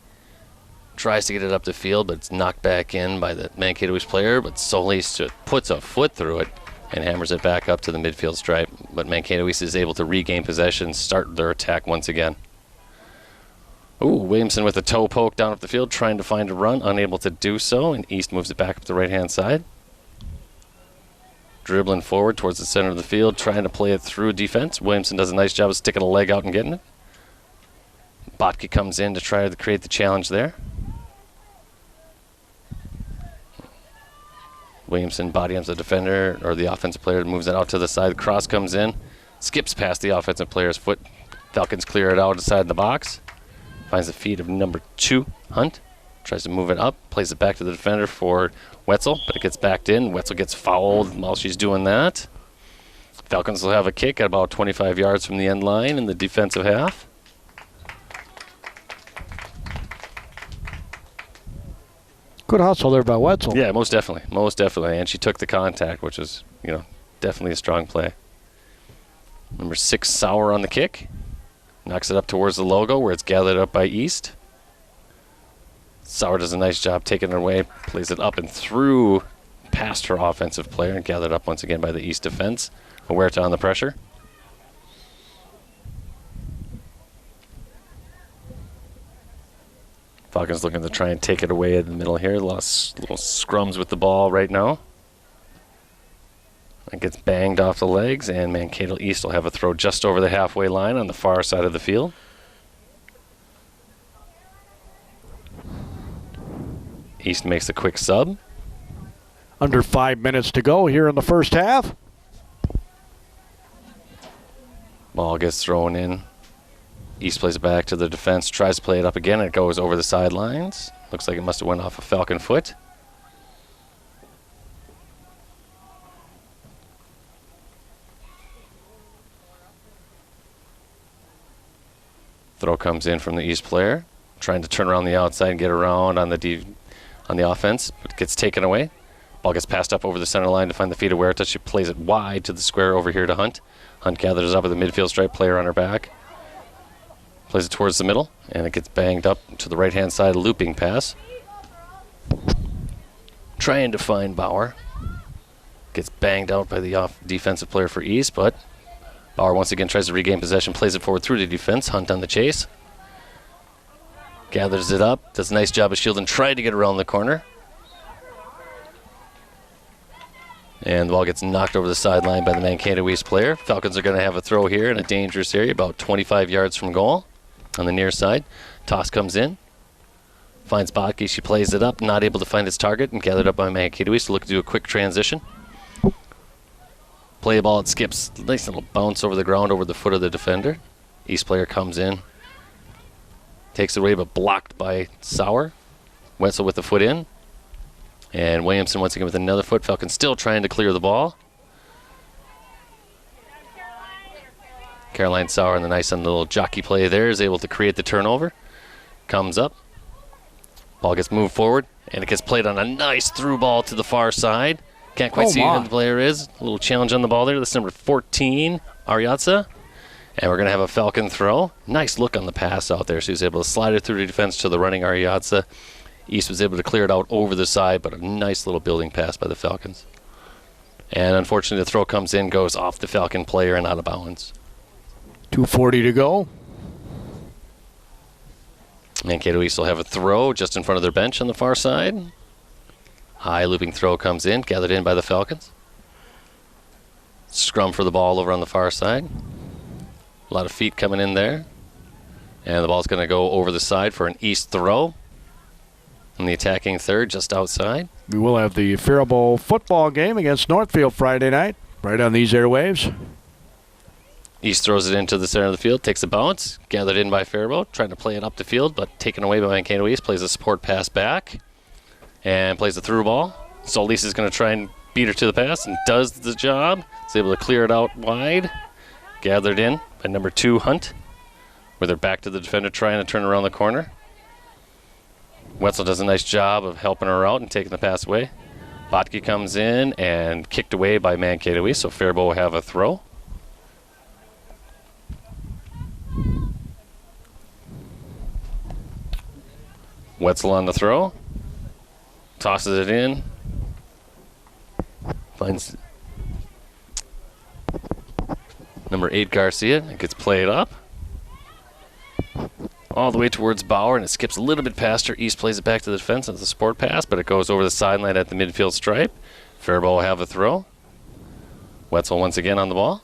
tries to get it up the field, but it's knocked back in by the Mankato East player, but Solis just puts a foot through it and hammers it back up to the midfield stripe. But Mankato East is able to regain possession, start their attack once again. Ooh, Williamson with a toe poke down up the field, trying to find a run, unable to do so, and East moves it back up the right-hand side. Dribbling forward towards the center of the field, trying to play it through defense. Williamson does a nice job of sticking a leg out and getting it. Botke comes in to try to create the challenge there. Williamson body on the defender, or the offensive player, moves it out to the side. Cross comes in, skips past the offensive player's foot. Falcons clear it out inside the box. Finds the feet of number 2, Hunt. Tries to move it up, plays it back to the defender for Wetzel, but it gets backed in. Wetzel gets fouled while she's doing that. Falcons will have a kick at about 25 yards from the end line in the defensive half. Good hustle there by Wetzel. Yeah, most definitely. Most definitely. And she took the contact, which is, definitely a strong play. Number 6, Sauer on the kick. Knocks it up towards the logo where it's gathered up by East. Sauer does a nice job taking it away, plays it up and through past her offensive player and gathered up once again by the East defense. Huerta on the pressure. Falcons looking to try and take it away in the middle here. Lost little scrums with the ball right now. It gets banged off the legs, and Mankato East will have a throw just over the halfway line on the far side of the field. East makes a quick sub. Under 5 minutes to go here in the first half. Ball gets thrown in. East plays it back to the defense, tries to play it up again, and it goes over the sidelines. Looks like it must have went off a Falcon foot. Throw comes in from the East player, trying to turn around the outside and get around on the offense, but gets taken away. Ball gets passed up over the center line to find the feet of Huerta. She plays it wide to the square over here to Hunt. Hunt gathers up with the midfield stripe, player on her back. Plays it towards the middle, and it gets banged up to the right-hand side, looping pass. Trying to find Bauer. Gets banged out by the defensive player for East, but Bauer once again tries to regain possession, plays it forward through the defense. Hunt on the chase. Gathers it up, does a nice job of shielding, tried to get around the corner. And the ball gets knocked over the sideline by the Mankato East player. Falcons are going to have a throw here in a dangerous area, about 25 yards from goal on the near side. Toss comes in. Finds Botke. She plays it up, not able to find its target, and gathered up by Mankato East to look to do a quick transition. Play the ball, it skips. Nice little bounce over the ground over the foot of the defender. East player comes in. Takes it away, but blocked by Sauer. Wetzel with the foot in. And Williamson once again with another foot. Falcons still trying to clear the ball. Caroline Sauer on the nice little jockey play there is able to create the turnover. Comes up. Ball gets moved forward, and it gets played on a nice through ball to the far side. Can't quite see who the player is. A little challenge on the ball there. That's number 14, Ariatza. And we're going to have a Falcon throw. Nice look on the pass out there. She was able to slide it through the defense to the running Ariatza. East was able to clear it out over the side, but a nice little building pass by the Falcons. And unfortunately, the throw comes in, goes off the Falcon player and out of bounds. 2:40 to go. Mankato East will have a throw just in front of their bench on the far side. High looping throw comes in, gathered in by the Falcons. scrum for the ball over on the far side. A lot of feet coming in there. And the ball's going to go over the side for an East throw. And the attacking third just outside. We will have the Faribault football game against Northfield Friday night, right on these airwaves. East throws it into the center of the field, takes a bounce, gathered in by Faribault, trying to play it up the field, but taken away by Mankato East, plays a support pass back, and plays the through ball. Solis is going to try and beat her to the pass, and does the job. Is able to clear it out wide. Gathered in by number 2, Hunt, with her back to the defender, trying to turn around the corner. Wetzel does a nice job of helping her out and taking the pass away. Botke comes in and kicked away by Mankato East, so Faribault will have a throw. Wetzel on the throw. Tosses it in. Finds number 8, Garcia. It gets played up. All the way towards Bauer, and it skips a little bit past her. East plays it back to the defense as a support pass, but it goes over the sideline at the midfield stripe. Faribault will have a throw. Wetzel once again on the ball.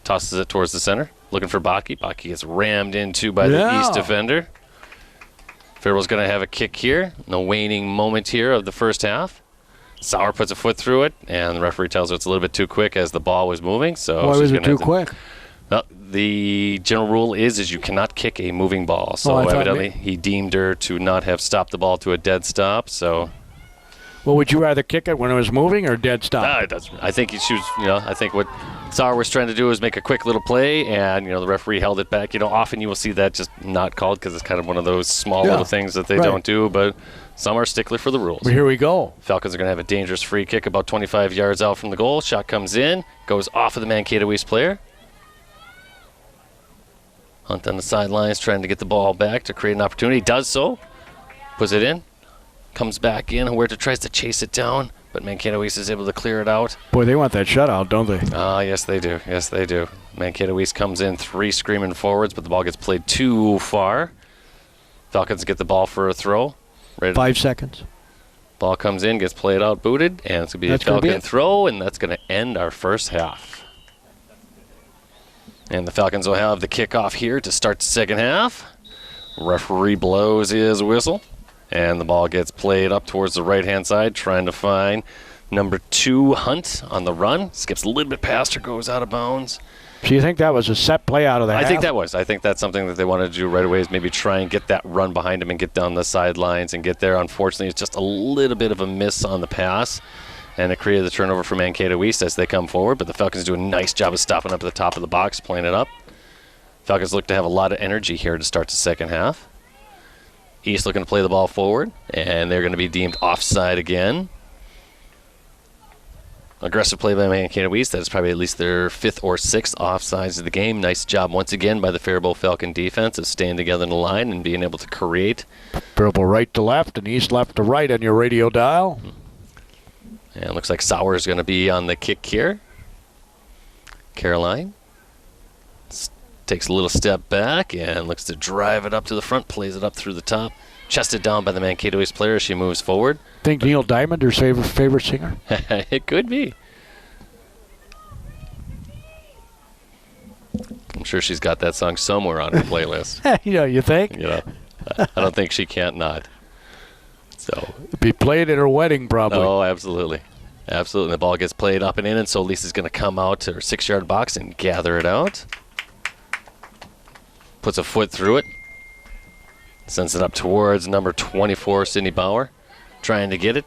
Tosses it towards the center. Looking for Botke. Botke gets rammed into by the East defender. Faribault's going to have a kick here. No waning moment here of the first half. Sauer puts a foot through it, and the referee tells her it's a little bit too quick as the ball was moving. So why was it too quick? The general rule is you cannot kick a moving ball. So evidently he deemed her to not have stopped the ball to a dead stop. So, well, would you rather kick it when it was moving or dead stop? I think she was. I think what Sauer was trying to do is make a quick little play, and the referee held it back. Often you will see that just not called because it's kind of one of those small little things that they don't do. But some are stickler for the rules. Well, here we go. Falcons are going to have a dangerous free kick about 25 yards out from the goal. Shot comes in, goes off of the Mankato East player. Hunt on the sidelines trying to get the ball back to create an opportunity. Does so. Puts it in. Comes back in. Huerta tries to chase it down, but Mankato East is able to clear it out. Boy, they want that shutout, don't they? Yes, they do. Yes, they do. Mankato East comes in 3 screaming forwards, but the ball gets played too far. Falcons get the ball for a throw. 5 seconds. Ball comes in, gets played out, booted, and it's going to be a Falcon throw, and that's going to end our first half. And the Falcons will have the kickoff here to start the second half. Referee blows his whistle, and the ball gets played up towards the right-hand side, trying to find number 2, Hunt, on the run. Skips a little bit past her, goes out of bounds. So you think that was a set play out of the half? I think that was. I think that's something that they wanted to do right away is maybe try and get that run behind him and get down the sidelines and get there. Unfortunately, it's just a little bit of a miss on the pass. And it created the turnover for Mankato East as they come forward. But the Falcons do a nice job of stopping up at the top of the box, playing it up. Falcons look to have a lot of energy here to start the second half. East looking to play the ball forward, and they're going to be deemed offside again. Aggressive play by Mankato East. That is probably at least their 5th or 6th offsides of the game. Nice job once again by the Faribault Falcon defense of staying together in the line and being able to create. Faribault right to left and East left to right on your radio dial. And it looks like Sauer is going to be on the kick here. Caroline takes a little step back and looks to drive it up to the front, plays it up through the top. Chested down by the Mankato East player as she moves forward. Think Neil Diamond, her favorite singer? It could be. I'm sure she's got that song somewhere on her playlist. You think? I don't think she can't not. So it'd be played at her wedding, probably. Oh, absolutely. Absolutely. The ball gets played up and in, and so Lisa's going to come out to her 6-yard box and gather it out. Puts a foot through it. Sends it up towards number 24, Sydney Bauer, trying to get it.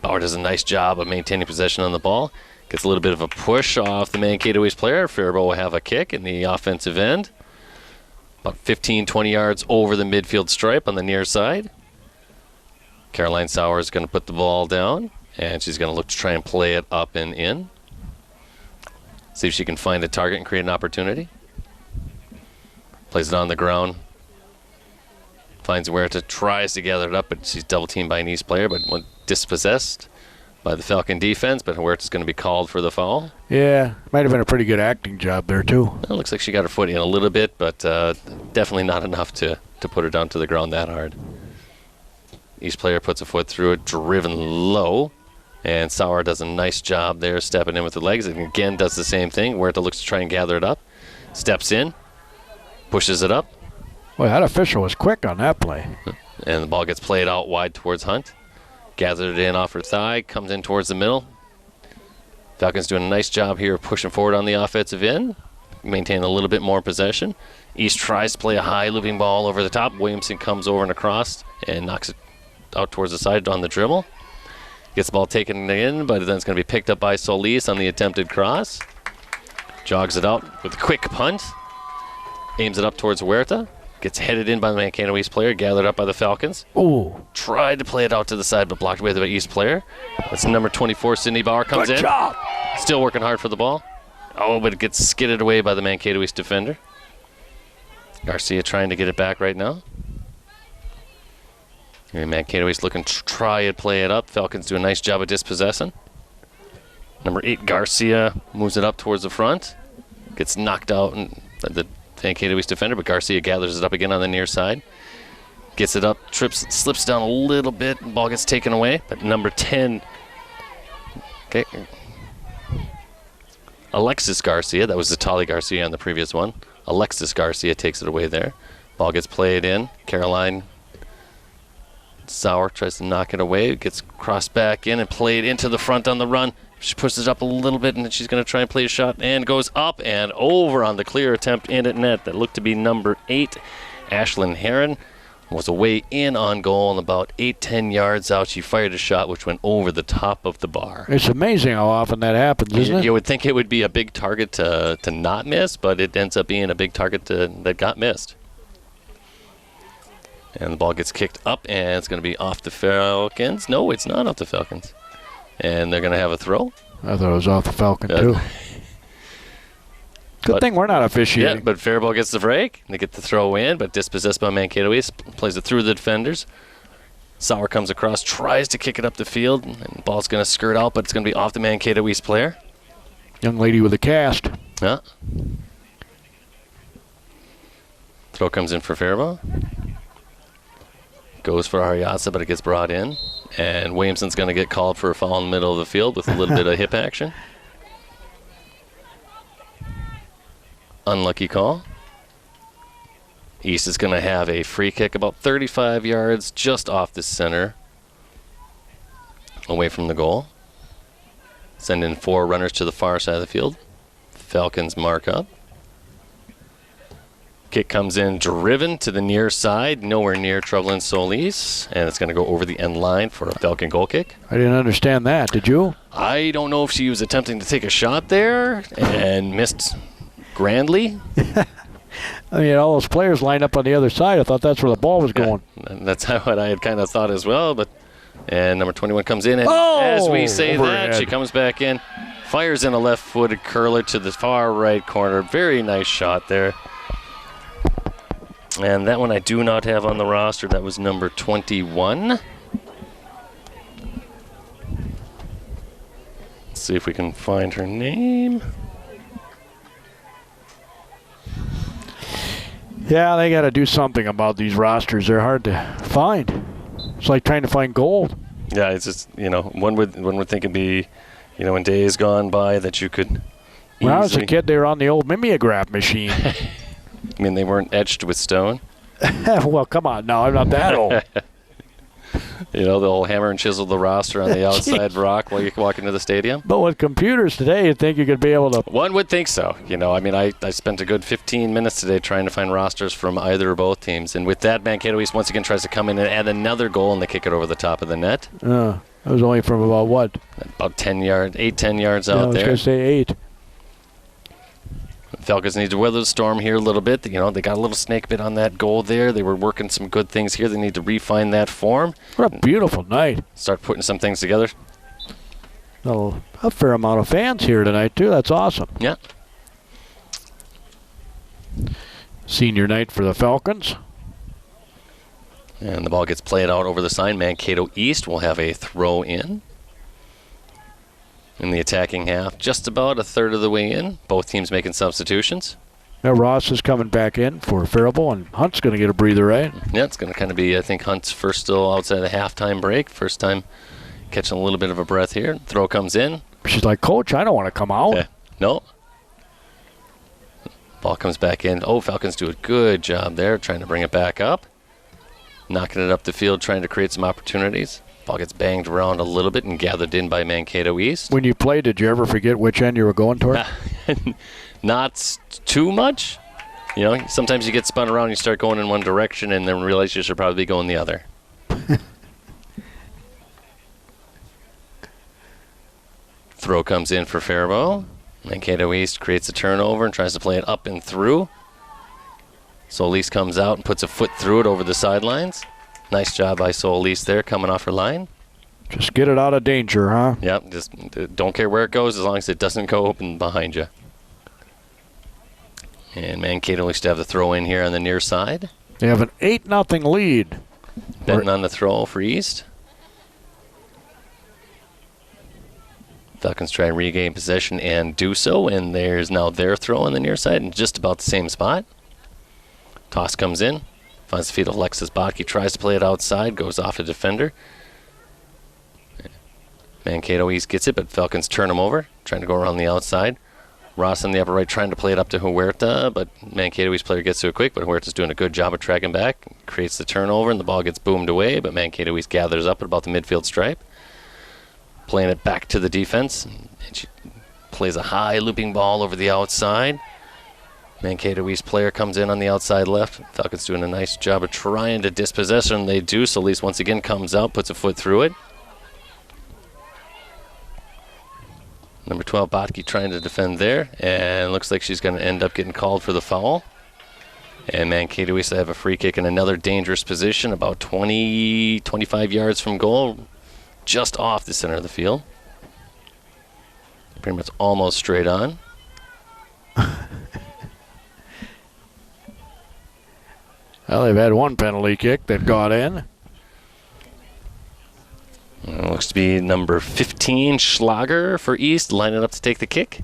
Bauer does a nice job of maintaining possession on the ball. Gets a little bit of a push off the Mankato East player. Faribault will have a kick in the offensive end. About 15, 20 yards over the midfield stripe on the near side. Caroline Sauer is going to put the ball down, and she's going to look to try and play it up and in. See if she can find a target and create an opportunity. Plays it on the ground. Finds Huerta, tries to gather it up, but she's double-teamed by an East player, but dispossessed by the Falcon defense, but Huerta's going to be called for the foul. Yeah, might have been a pretty good acting job there, too. Well, it looks like she got her foot in a little bit, but definitely not enough to put her down to the ground that hard. East player puts a foot through it, driven low. And Sauer does a nice job there stepping in with the legs, and again does the same thing. Huerta looks to try and gather it up. Steps in, pushes it up. Boy, that official was quick on that play. And the ball gets played out wide towards Hunt. Gathered it in off her thigh, comes in towards the middle. Falcons doing a nice job here pushing forward on the offensive end, maintaining a little bit more possession. East tries to play a high looping ball over the top. Williamson comes over and across and knocks it out towards the side on the dribble. Gets the ball taken in, but then it's going to be picked up by Solis on the attempted cross. Jogs it out with a quick punt. Aims it up towards Huerta. Gets headed in by the Mankato East player, gathered up by the Falcons. Ooh. Tried to play it out to the side, but blocked away by the East player. That's number 24, Sydney Bauer, comes Good in. job. Still working hard for the ball. Oh, but it gets skidded away by the Mankato East defender. Garcia trying to get it back right now. And Mankato East looking to try and play it up. Falcons do a nice job of dispossessing. Number 8, Garcia, moves it up towards the front. Gets knocked out, and the Mankato East defender, but Garcia gathers it up again on the near side. Gets it up, trips, slips down a little bit, and ball gets taken away. But number 10, okay, Alexis Garcia, that was Zatali Garcia on the previous one. Alexis Garcia takes it away there. Ball gets played in. Caroline Sauer tries to knock it away. It gets crossed back in and played into the front on the run. She pushes it up a little bit, and then she's going to try and play a shot, and goes up and over on the clear attempt in at net. That looked to be number 8, Ashlyn Heron. Was away in on goal, and about 8-10 yards out, she fired a shot which went over the top of the bar. It's amazing how often that happens, isn't it? You would think it would be a big target to not miss, but it ends up being a big target that got missed. And the ball gets kicked up, and it's going to be off the Falcons. No, it's not off the Falcons. And they're going to have a throw. I thought it was off the Falcon, too. Good thing we're not officiating. Yeah, but Faribault gets the break. They get the throw in, but dispossessed by Mankato East. Plays it through the defenders. Sauer comes across, tries to kick it up the field, and the ball's going to skirt out, but it's going to be off the Mankato East player. Young lady with a cast. Yeah. Throw comes in for Faribault. Goes for Ariasa, but it gets brought in. And Williamson's going to get called for a foul in the middle of the field with a little bit of hip action. Unlucky call. East is going to have a free kick about 35 yards just off the center, away from the goal. Send in 4 runners to the far side of the field. Falcons mark up. Kick comes in driven to the near side, nowhere near troubling Solis, and it's going to go over the end line for a Falcon goal kick. I didn't understand that. Did you? I don't know if she was attempting to take a shot there and missed grandly. I mean, all those players lined up on the other side. I thought that's where the ball was going. And that's what I had kind of thought as well. And number 21 comes in, and as we say overhead. that, she comes back in, fires in a left-footed curler to the far right corner. Very nice shot there. And that one I do not have on the roster. That was number 21. Let's see if we can find her name. Yeah, they got to do something about these rosters. They're hard to find. It's like trying to find gold. Yeah, it's just, one would think it'd be, in days gone by that you could When I was a kid, they were on the old mimeograph machine. I mean, they weren't etched with stone. Well, come on now. I'm not that old. They'll hammer and chisel the roster on the outside rock while you walk into the stadium. But with computers today, you'd think you could be able to. One would think so. I spent a good 15 minutes today trying to find rosters from either or both teams. And with that, Mankato East once again tries to come in and add another goal, and they kick it over the top of the net. That was only from about what? About 10 yards, 8-10 yards out I was there. going to say 8. Falcons need to weather the storm here a little bit. They got a little snake bit on that goal there. They were working some good things here. They need to refine that form. What a beautiful night. Start putting some things together. A fair amount of fans here tonight, too. That's awesome. Yeah. Senior night for the Falcons. And the ball gets played out over the sign. Mankato East will have a throw in the attacking half. Just about a third of the way in. Both teams making substitutions. Now Ross is coming back in for Faribault, and Hunt's going to get a breather, right? Yeah, it's going to kind of be, I think, Hunt's first still outside of the halftime break. First time catching a little bit of a breath here. Throw comes in. She's like, Coach, I don't want to come out. Yeah. No. Ball comes back in. Oh, Falcons do a good job there trying to bring it back up. Knocking it up the field, trying to create some opportunities. Ball gets banged around a little bit and gathered in by Mankato East. When you played, did you ever forget which end you were going toward? Not too much. You know, sometimes you get spun around, you start going in one direction, and then realize you should probably be going the other. Throw comes in for Faribault. Mankato East creates a turnover and tries to play it up and through. Solis comes out and puts a foot through it over the sidelines. Nice job by Solis there coming off her line. Just get it out of danger, huh? Yep, just don't care where it goes as long as it doesn't go open behind you. And Mankato used to have the throw in here on the near side. They have an 8-0 lead. Betting on the throw for East. Falcons try and regain possession and do so, and there's now their throw on the near side in just about the same spot. Toss comes in, finds the feet of Alexis Botke, tries to play it outside, goes off a defender. Mankato East gets it, but Falcons turn him over, trying to go around the outside. Ross on the upper right trying to play it up to Huerta, but Mankato East player gets to it quick, but Huerta's doing a good job of tracking back, creates the turnover, and the ball gets boomed away, but Mankato East gathers up at about the midfield stripe. Playing it back to the defense, and she plays a high looping ball over the outside. Mankato East player comes in on the outside left. Falcons doing a nice job of trying to dispossess her, and they do. Solis once again comes out, puts a foot through it. Number 12, Botke trying to defend there, and looks like she's going to end up getting called for the foul. And Mankato East have a free kick in another dangerous position, about 20, 25 yards from goal, just off the center of the field. Pretty much almost straight on. Well, they've had one penalty kick that got in. Looks to be number 15, Schlager for East, lining up to take the kick.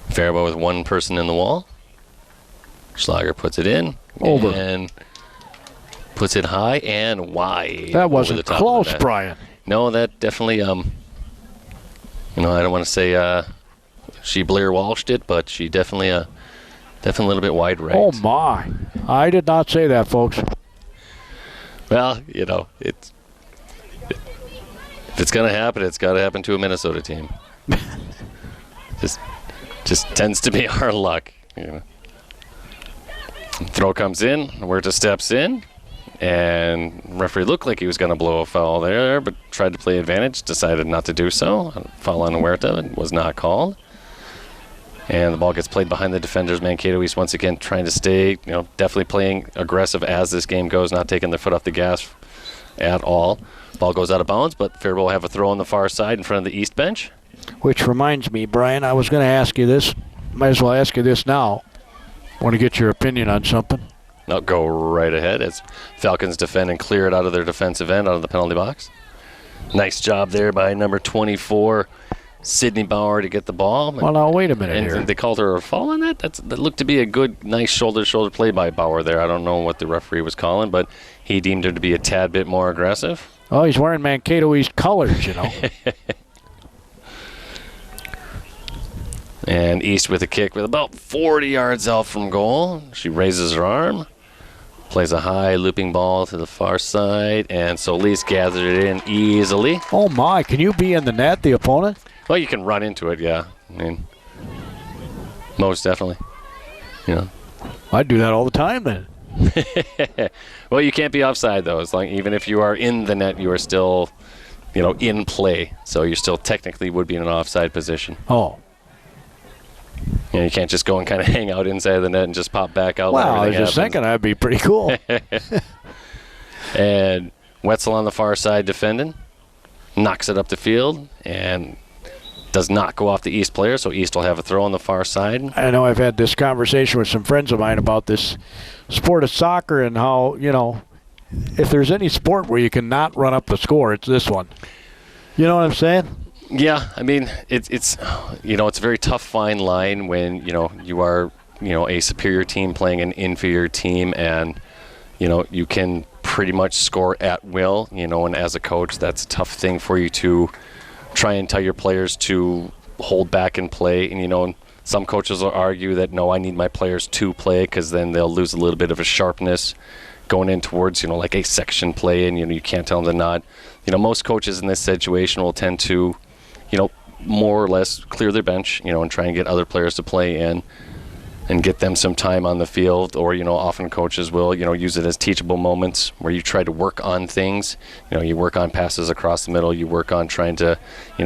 Faribault with one person in the wall. Schlager puts it in. Over. And puts it high and wide. That over wasn't the top of close, the net. Brian. No, that definitely, I don't want to say she Blair Walshed it, but she definitely a little bit wide right. Oh, my. I did not say that, folks. Well, if it's going to happen, it's got to happen to a Minnesota team. just tends to be our luck. Throw comes in, Huerta steps in, and referee looked like he was going to blow a foul there, but tried to play advantage, decided not to do so. Foul on Huerta was not called. And the ball gets played behind the defenders. Mankato East once again trying to stay, definitely playing aggressive as this game goes, not taking their foot off the gas at all. Ball goes out of bounds, but Faribault will have a throw on the far side in front of the East bench. Which reminds me, Brian, I was going to ask you this. Might as well ask you this now. Want to get your opinion on something? No, go right ahead as Falcons defend and clear it out of their defensive end, out of the penalty box. Nice job there by number 24, Sydney Bauer, to get the ball. Well, now, wait a minute and here. they called her a foul on that? That looked to be a good, nice shoulder-to-shoulder play by Bauer there. I don't know what the referee was calling, but he deemed her to be a tad bit more aggressive. Oh, he's wearing Mankato East colors, And East with a kick with about 40 yards out from goal. She raises her arm, plays a high looping ball to the far side, and Solis gathered it in easily. Oh, my. Can you be in the net, the opponent? Well, you can run into it, yeah. I mean, most definitely. I'd do that all the time, then. Well, you can't be offside, though. Even if you are in the net, you are still, in play. So you still technically would be in an offside position. Oh. You can't just go and kind of hang out inside the net and just pop back out. Well, I was when just everything thinking that'd be pretty cool. And Wetzel on the far side defending. Knocks it up the field and does not go off the East player, so East will have a throw on the far side. I know I've had this conversation with some friends of mine about this sport of soccer and how, if there's any sport where you cannot run up the score, it's this one. You know what I'm saying? Yeah, I mean, it's a very tough fine line when, you are, a superior team playing an inferior team, and, you can pretty much score at will, and as a coach, that's a tough thing for you to try and tell your players to hold back and play. And, some coaches will argue that, no, I need my players to play because then they'll lose a little bit of a sharpness going in towards, like a section play, and, you can't tell them to not. Most coaches in this situation will tend to, more or less clear their bench, and try and get other players to play in and get them some time on the field. Or, often coaches will, use it as teachable moments where you try to work on things. You work on passes across the middle. You work on trying to,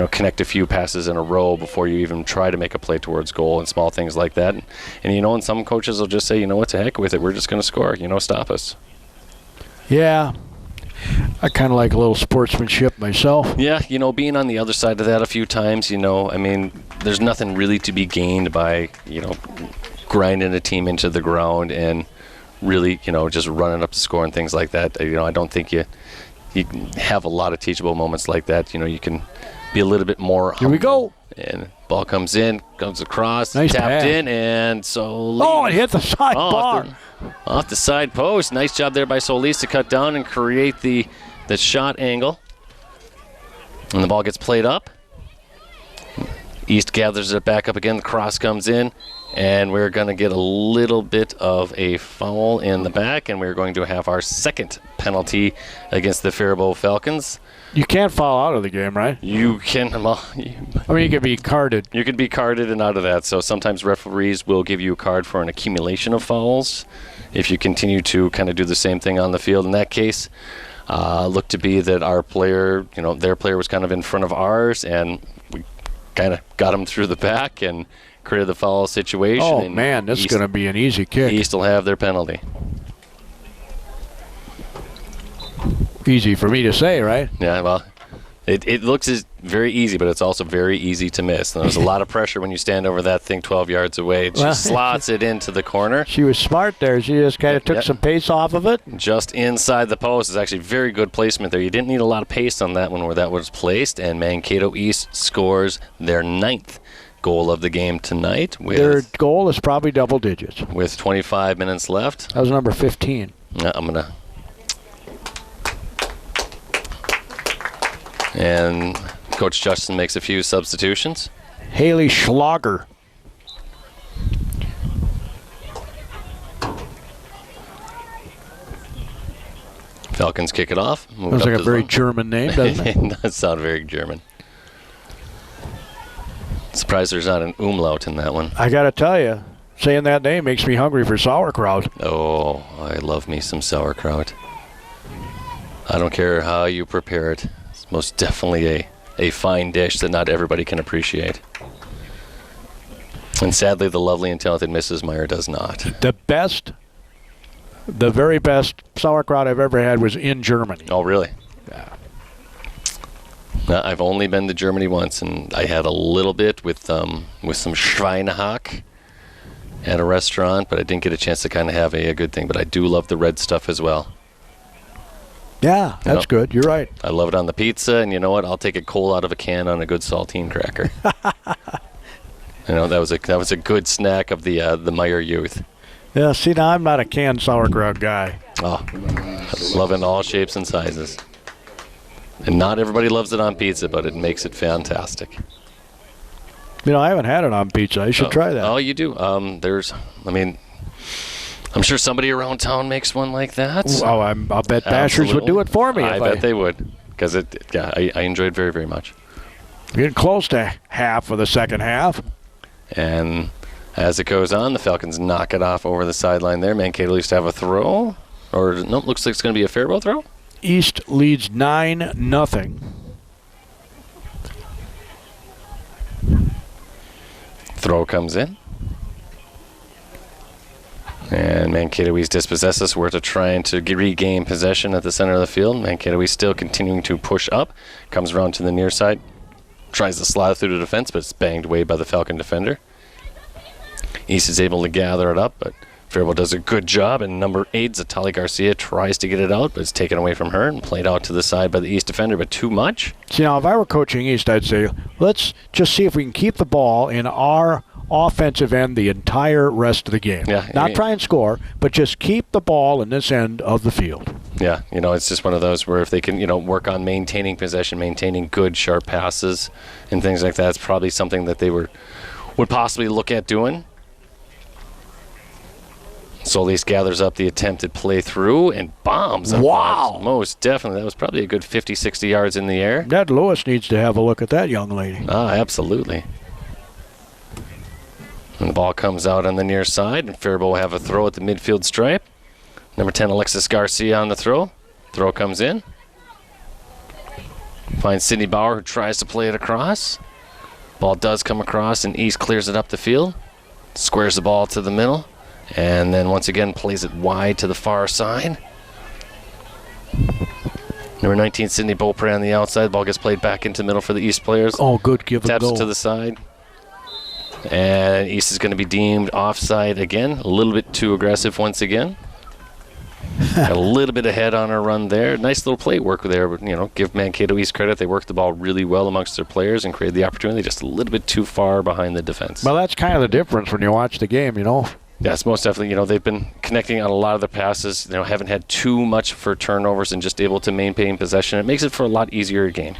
connect a few passes in a row before you even try to make a play towards goal and small things like that. And some coaches will just say, what, to heck with it. We're just going to score. Stop us. Yeah. I kind of like a little sportsmanship myself. Yeah, being on the other side of that a few times, there's nothing really to be gained by, grinding a team into the ground and really, just running up the score and things like that. I don't think you have a lot of teachable moments like that. You can be a little bit more humble. Here we go. And ball comes in, comes across, nice tapped pass. In, and Solis. Oh, it hit the side bar. Off the side post. Nice job there by Solis to cut down and create the shot angle. And the ball gets played up. East gathers it back up again. The cross comes in. And we're going to get a little bit of a foul in the back, and we're going to have our second penalty against the Faribault Falcons. You can't foul out of the game, right? You can. Well, you could be carded. You could be carded and out of that. So sometimes referees will give you a card for an accumulation of fouls if you continue to kind of do the same thing on the field. In that case, looked to be that our player, their player was kind of in front of ours, and we kind of got him through the back and created the foul situation. Oh, and man, this is going to be an easy kick. East will have their penalty. Easy for me to say, right? Yeah, well, it looks very easy, but it's also very easy to miss. And there's a lot of pressure when you stand over that thing 12 yards away. She slots it into the corner. She was smart there. She just kind of took some pace off of it. Just inside the post. It's actually very good placement there. You didn't need a lot of pace on that one where that was placed. And Mankato East scores their 9th goal of the game tonight. Their goal is probably double digits. With 25 minutes left. That was number 15. I'm going to... And Coach Justin makes a few substitutions. Haley Schlager. Falcons kick it off. Sounds like a very German name, doesn't it? It does sound very German. Surprised there's not an umlaut in that one. I got to tell you, saying that name makes me hungry for sauerkraut. Oh, I love me some sauerkraut. I don't care how you prepare it. It's most definitely a fine dish that not everybody can appreciate. And sadly, the lovely and talented Mrs. Meyer does not. The very best sauerkraut I've ever had was in Germany. Oh, really? Yeah. No, I've only been to Germany once, and I had a little bit with some Schweinehack at a restaurant, but I didn't get a chance to kind of have a good thing. But I do love the red stuff as well. Yeah, that's good. You're right. I love it on the pizza, and you know what? I'll take it cold out of a can on a good saltine cracker. That was a good snack of the Meyer youth. Yeah, see, now I'm not a canned sauerkraut guy. Oh, I love it in all shapes and sizes. And not everybody loves it on pizza, but it makes it fantastic. I haven't had it on pizza. I should try that. Oh, you do. I'm sure somebody around town makes one like that. Oh, I'll bet Bashers would do it for me. I bet they would, because I enjoyed very, very much. Getting close to half of the second half. And as it goes on, the Falcons knock it off over the sideline there. Mankato used to have a throw. Or, no, looks like it's going to be a Faribault throw. East leads 9-0. Throw comes in. And Mankato East dispossesses. We're trying to regain possession at the center of the field. Mankato East still continuing to push up. Comes around to the near side. Tries to slide through the defense, but it's banged away by the Falcon defender. East is able to gather it up, but Faribault does a good job, and number 8, Zatali Garcia, tries to get it out, but it's taken away from her and played out to the side by the East defender, but too much. See, now, if I were coaching East, I'd say, let's just see if we can keep the ball in our offensive end the entire rest of the game. Yeah, Not try and score, but just keep the ball in this end of the field. Yeah, it's just one of those where if they can, work on maintaining possession, maintaining good, sharp passes and things like that, it's probably something that they would possibly look at doing. Solis gathers up the attempted play through and bombs. Wow. Most definitely. That was probably a good 50, 60 yards in the air. Ned Lewis needs to have a look at that young lady. Absolutely. And the ball comes out on the near side, and Faribault will have a throw at the midfield stripe. Number 10, Alexis Garcia on the throw. Throw comes in. Finds Sydney Bauer, who tries to play it across. Ball does come across, and East clears it up the field. Squares the ball to the middle. And then once again plays it wide to the far side. Number 19, Sydney Beaupre on the outside. Ball gets played back into the middle for the East players. Oh, good give and Taps go. it to the side. And East is going to be deemed offside again. A little bit too aggressive once again. A little bit ahead on our run there. Nice little play work there. But, give Mankato East credit. They worked the ball really well amongst their players and created the opportunity just a little bit too far behind the defense. Well, that's kind of the difference when you watch the game, Yes, most definitely. They've been connecting on a lot of their passes. Haven't had too much for turnovers and just able to maintain possession. It makes it for a lot easier game.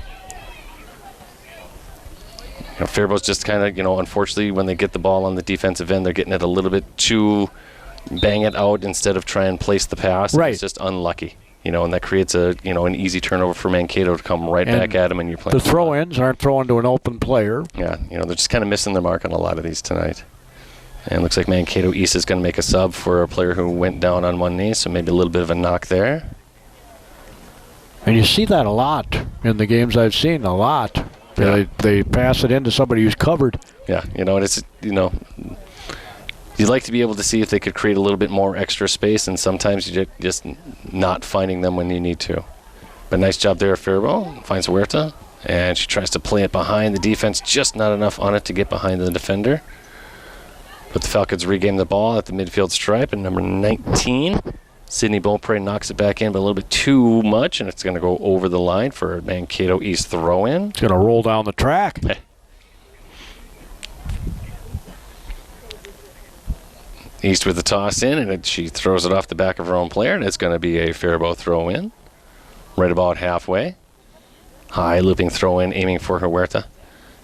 Faribault's just kind of, unfortunately, when they get the ball on the defensive end, they're getting it a little bit too bang it out instead of try and place the pass. Right. It's just unlucky. And that creates an easy turnover for Mankato to come right back at him, and you're playing. The throw-ins aren't throwing to an open player. Yeah, they're just kind of missing their mark on a lot of these tonight. And it looks like Mankato East is going to make a sub for a player who went down on one knee, so maybe a little bit of a knock there. And you see that a lot in the games I've seen, a lot. Yeah. They pass it into somebody who's covered. Yeah, it's, you'd like to be able to see if they could create a little bit more extra space, and sometimes you're just not finding them when you need to. But nice job there, Faribault. Finds Huerta, and she tries to play it behind the defense, just not enough on it to get behind the defender. But the Falcons regain the ball at the midfield stripe, and number 19, Sydney Beaupre, knocks it back in, but a little bit too much, and it's going to go over the line for a Mankato East throw-in. It's going to roll down the track. East with the toss in, and she throws it off the back of her own player, and it's going to be a Faribault throw-in. Right about halfway. High looping throw-in, aiming for Huerta.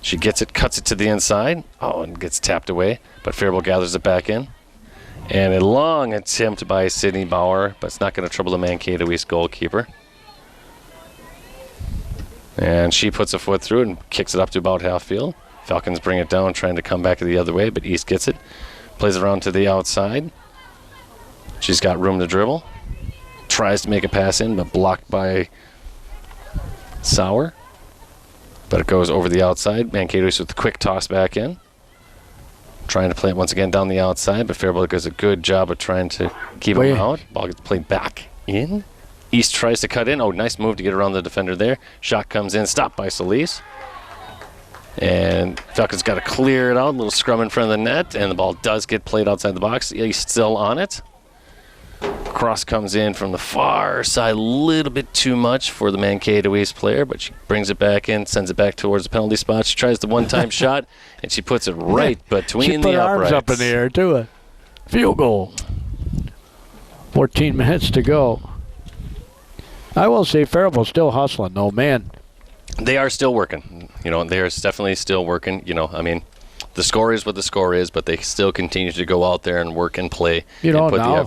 She gets it, cuts it to the inside. And gets tapped away. But Faribault gathers it back in. And a long attempt by Sydney Bauer, but it's not going to trouble the Mankato East goalkeeper. And she puts a foot through it and kicks it up to about half field. Falcons bring it down, trying to come back the other way, but East gets it. Plays it around to the outside. She's got room to dribble. Tries to make a pass in, but blocked by Sauer. But it goes over the outside. Mankato East with a quick toss back in. Trying to play it once again down the outside, but Faribault does a good job of trying to keep him out. Ball gets played back in. East tries to cut in. Nice move to get around the defender there. Shot comes in, stopped by Solis. And Falcons got to clear it out. A little scrum in front of the net, and the ball does get played outside the box. He's still on it. Cross comes in from the far side, a little bit too much for the Mankato East player, but she brings it back in, sends it back towards the penalty spot. She tries the one-time shot, and she puts it right between the uprights. She put her arms up in the air, too. A field goal. 14 minutes to go. I will say Faribault's still hustling, though, man. They are still working. They are definitely still working. The score is what the score is, but they still continue to go out there and work and play and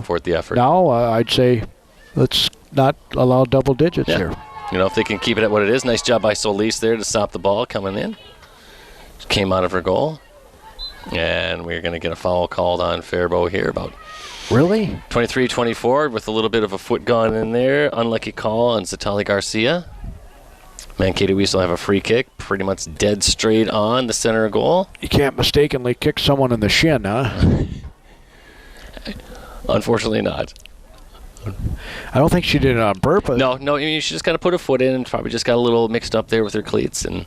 put the effort. Now, I'd say let's not allow double digits here. If they can keep it at what it is. Nice job by Solis there to stop the ball coming in. Came out of her goal. And we're going to get a foul called on Faribault here about Really? 23-24 with a little bit of a foot gone in there. Unlucky call on Zatali Garcia. Mankato East will have a free kick, pretty much dead straight on the center goal. You can't mistakenly kick someone in the shin, huh? Unfortunately not. I don't think she did it on purpose. No, she just got to put a foot in and probably just got a little mixed up there with her cleats. And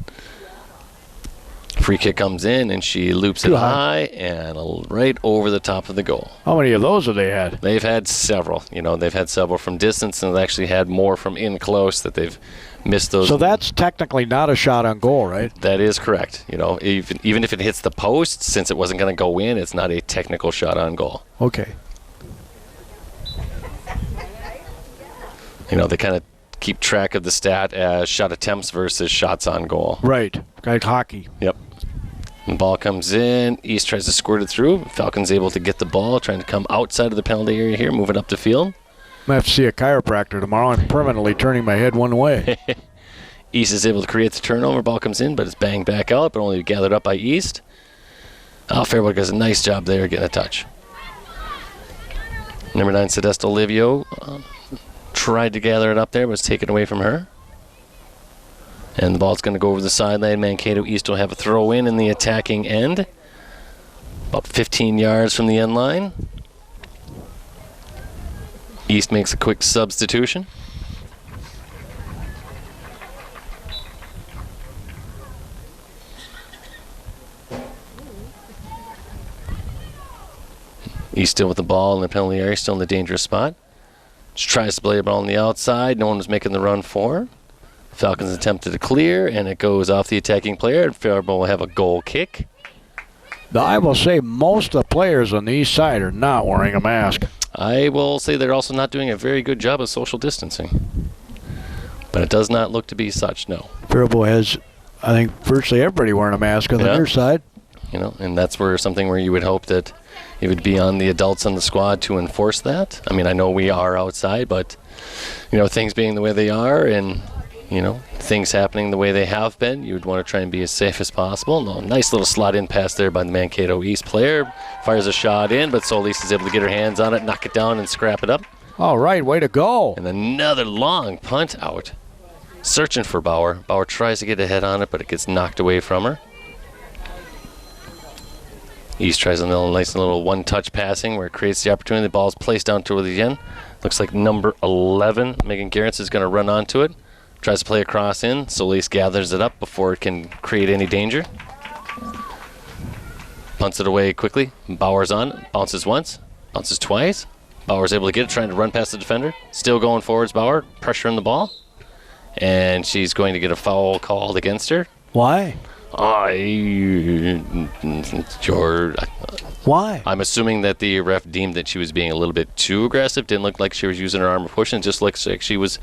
free kick comes in, and she loops it high and right over the top of the goal. How many of those have they had? They've had several. They've had several from distance, and they've actually had more from in close that they've missed those. So that's technically not a shot on goal, right? That is correct. Even if it hits the post, since it wasn't going to go in, it's not a technical shot on goal. Okay. They kind of keep track of the stat as shot attempts versus shots on goal. Right. Like hockey. Yep. The ball comes in. East tries to squirt it through. Falcons able to get the ball, trying to come outside of the penalty area here, moving up the field. I have to see a chiropractor tomorrow. I'm permanently turning my head one way. East is able to create the turnover. Ball comes in, but it's banged back out, but only gathered up by East. Faribault does a nice job there getting a touch. Number 9, Sedesta Olivio tried to gather it up there, but it's taken away from her. And the ball's going to go over the sideline. Mankato East will have a throw in the attacking end. About 15 yards from the end line. East makes a quick substitution. East still with the ball in the penalty area, still in the dangerous spot. Just tries to play the ball on the outside. No one was making the run for. Falcons attempted to clear, and it goes off the attacking player. And Faribault will have a goal kick. I will say most of the players on the east side are not wearing a mask. I will say they're also not doing a very good job of social distancing. But it does not look to be such, no. Faribault has, I think, virtually everybody wearing a mask on the near side. And that's something where you would hope that it would be on the adults on the squad to enforce that. I mean, I know we are outside, but, things being the way they are and, things happening the way they have been, you would want to try and be as safe as possible. No, nice little slot-in pass there by the Mankato East player. Fires a shot in, but Solis is able to get her hands on it, knock it down, and scrap it up. All right, way to go. And another long punt out. Searching for Bauer. Bauer tries to get a head on it, but it gets knocked away from her. East tries a nice little one-touch passing where it creates the opportunity. The ball's placed down toward the end. Looks like number 11, Megan Garrett, is going to run onto it. Tries to play a cross in. Solis gathers it up before it can create any danger. Punts it away quickly. Bauer's on. Bounces once. Bounces twice. Bauer's able to get it, trying to run past the defender. Still going forwards, Bauer. Pressuring the ball. And she's going to get a foul called against her. Why? Why? I'm assuming that the ref deemed that she was being a little bit too aggressive. Didn't look like she was using her arm or pushing. It just looks like she was,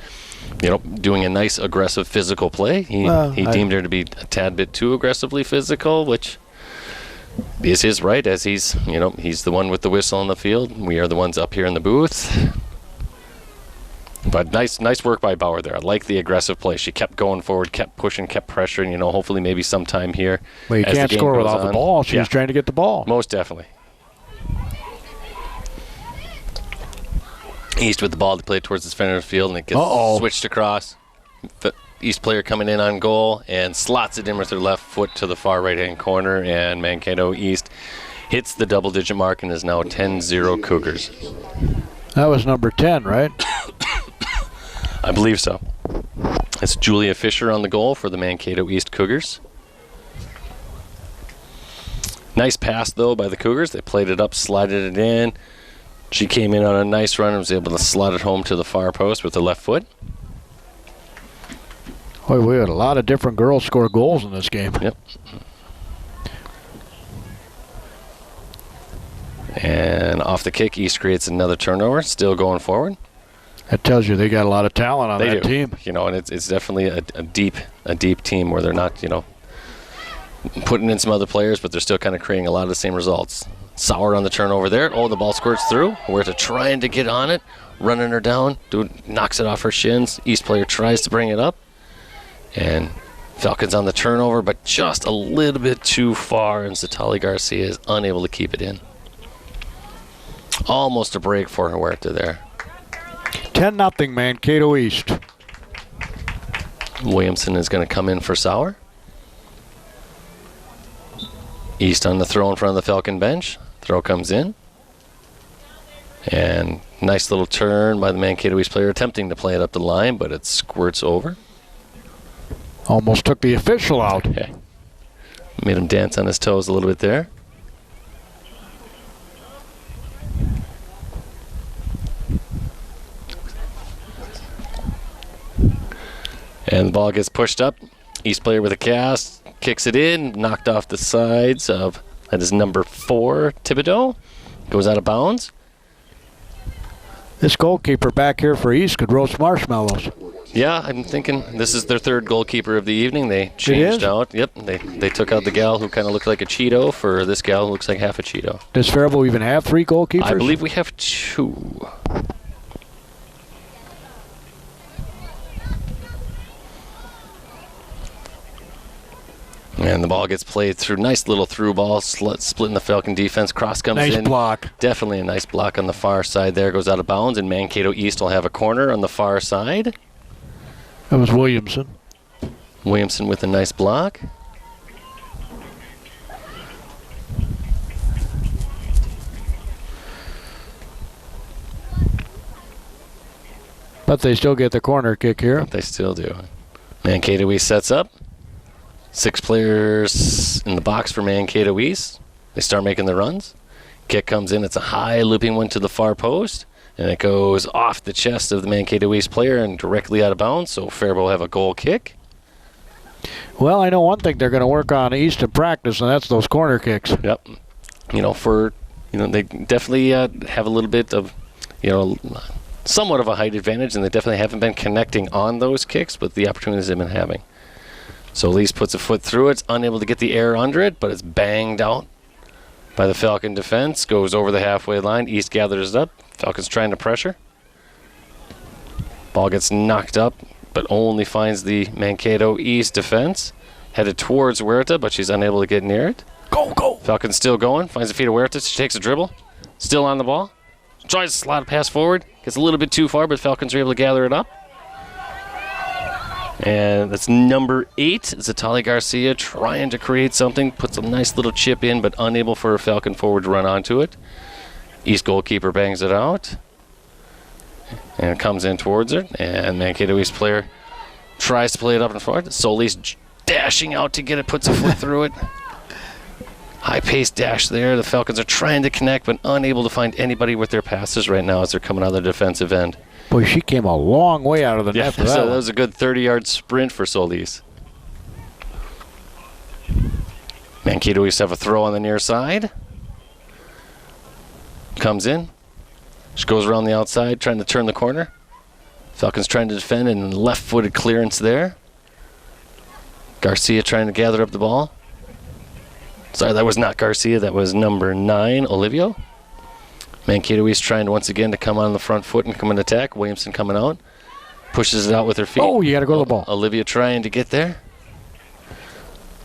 doing a nice aggressive physical play. He deemed her to be a tad bit too aggressively physical, which is his right, as he's the one with the whistle on the field. We are the ones up here in the booth. But nice work by Bauer there. I like the aggressive play. She kept going forward, kept pushing, kept pressuring. Hopefully maybe sometime here. Well, you can't score without the ball. She was trying to get the ball. Most definitely. East with the ball to play towards the center of the field, and it gets switched across. The East player coming in on goal and slots it in with her left foot to the far right-hand corner, and Mankato East hits the double-digit mark and is now 10-0 Cougars. That was number 10, right? I believe so. It's Julia Fisher on the goal for the Mankato East Cougars. Nice pass, though, by the Cougars. They played it up, slided it in. She came in on a nice run and was able to slot it home to the far post with the left foot. Boy, we had a lot of different girls score goals in this game. Yep. And off the kick, East creates another turnover, still going forward. That tells you they got a lot of talent on that team. And it's definitely a deep team where they're not, putting in some other players, but they're still kind of creating a lot of the same results. Sauer on the turnover there. Oh, the ball squirts through. Huerta trying to get on it, running her down. Knocks it off her shins. East player tries to bring it up. And Falcons on the turnover, but just a little bit too far, and Zatali Garcia is unable to keep it in. Almost a break for Huerta there. 10-0 Mankato East. Williamson is going to come in for Sauer. East on the throw in front of the Falcon bench. Throw comes in. And nice little turn by the Mankato East player, attempting to play it up the line, but it squirts over. Almost took the official out. Okay. Made him dance on his toes a little bit there. And the ball gets pushed up. East player with a cast, kicks it in, knocked off the sides of, that is number 4, Thibodeau. Goes out of bounds. This goalkeeper back here for East could roast marshmallows. Yeah, I'm thinking this is their third goalkeeper of the evening. They changed out. Yep, they took out the gal who kind of looked like a Cheeto for this gal who looks like half a Cheeto. Does Faribault even have 3 goalkeepers? I believe we have 2. And the ball gets played through. Nice little through ball, splitting the Falcon defense. Cross comes in. Nice block. Definitely a nice block on the far side there. Goes out of bounds, and Mankato East will have a corner on the far side. That was Williamson. Williamson with a nice block. But they still get the corner kick here. They still do. Mankato East sets up. 6 players in the box for Mankato East. They start making the runs. Kick comes in. It's a high looping one to the far post. And it goes off the chest of the Mankato East player and directly out of bounds. So Faribault will have a goal kick. Well, I know one thing they're going to work on East in practice, and that's those corner kicks. Yep. They definitely have a little bit of, somewhat of a height advantage, and they definitely haven't been connecting on those kicks with the opportunities they've been having. So Lease puts a foot through it, unable to get the air under it, but it's banged out by the Falcon defense. Goes over the halfway line. East gathers it up. Falcons trying to pressure. Ball gets knocked up, but only finds the Mankato East defense. Headed towards Huerta, but she's unable to get near it. Go! Falcon's still going. Finds the feet of Huerta. She takes a dribble. Still on the ball. Tries to slide a pass forward. Gets a little bit too far, but Falcons are able to gather it up. And that's number 8, Zatali Garcia, trying to create something. Puts a nice little chip in, but unable for a Falcon forward to run onto it. East goalkeeper bangs it out. And it comes in towards her. And Mankato East player tries to play it up in front. Solis dashing out to get it, puts a foot through it. High-paced dash there. The Falcons are trying to connect, but unable to find anybody with their passes right now as they're coming out of the defensive end. Boy, she came a long way out of the net for that. So that was a good 30-yard sprint for Solis. Mankato East have a throw on the near side. Comes in. She goes around the outside, trying to turn the corner. Falcons trying to defend, and left-footed clearance there. Garcia trying to gather up the ball. Sorry, that was not Garcia. That was number 9, Olivio. Mankato East trying to once again to come on the front foot and come and attack. Williamson coming out. Pushes it out with her feet. Oh, you got to go to the ball. Olivia trying to get there.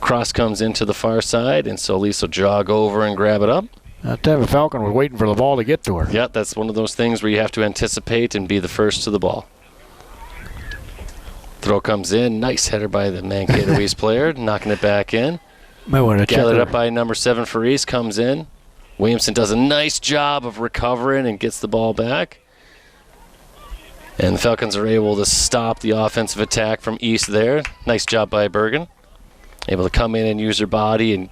Cross comes into the far side, and Solis will jog over and grab it up. That time a Falcon was waiting for the ball to get to her. Yeah, that's one of those things where you have to anticipate and be the first to the ball. Throw comes in. Nice header by the Mankato East player, knocking it back in. Gathered up by number 7 for East, comes in. Williamson does a nice job of recovering and gets the ball back. And the Falcons are able to stop the offensive attack from East there. Nice job by Bergen. Able to come in and use her body and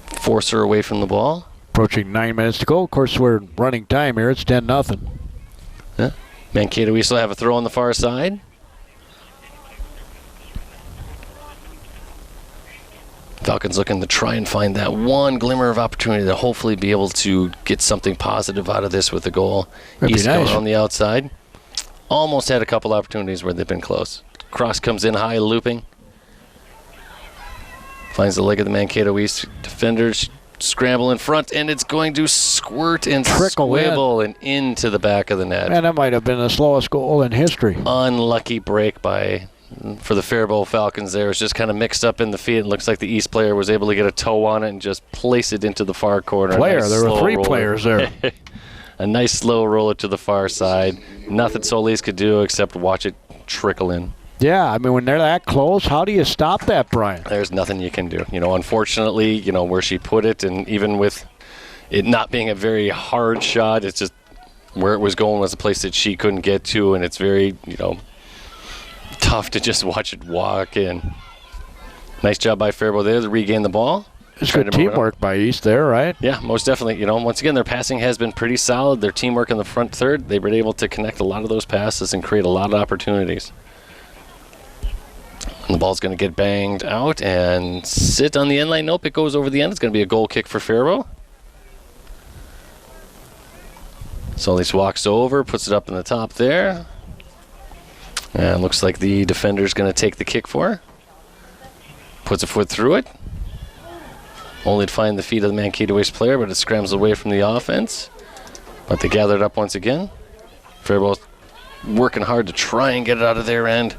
force her away from the ball. Approaching 9 minutes to go. Of course, we're running time here. It's 10-0. Yeah. Mankato East will have a throw on the far side. Falcons looking to try and find that one glimmer of opportunity to hopefully be able to get something positive out of this with a goal. East going on the outside. Almost had a couple opportunities where they've been close. Cross comes in high, looping. Finds the leg of the Mankato East defenders. Scramble in front, and it's going to squirt and squibble and into the back of the net. And that might have been the slowest goal in history. Unlucky break for the Faribault Falcons there. It was just kind of mixed up in the feet. It looks like the East player was able to get a toe on it and just place it into the far corner. There were 3 players there. A nice slow roller to the far side. Nothing Solis could do except watch it trickle in. Yeah, I mean, when they're that close, how do you stop that, Brian? There's nothing you can do. Unfortunately, where she put it, and even with it not being a very hard shot, it's just where it was going was a place that she couldn't get to, and it's very, tough to just watch it walk in. Nice job by Faribault there to regain the ball. It's good teamwork by East there, right? Yeah, most definitely. Once again, their passing has been pretty solid. Their teamwork in the front third, they've been able to connect a lot of those passes and create a lot of opportunities. And the ball's going to get banged out and sit on the end line. Nope, it goes over the end. It's going to be a goal kick for Faribault. Solis walks over, puts it up in the top there. And looks like the defender's going to take the kick for her. Puts a foot through it. Only to find the feet of the Mankato East player, but it scrambles away from the offense. But they gather it up once again. Faribault working hard to try and get it out of their end.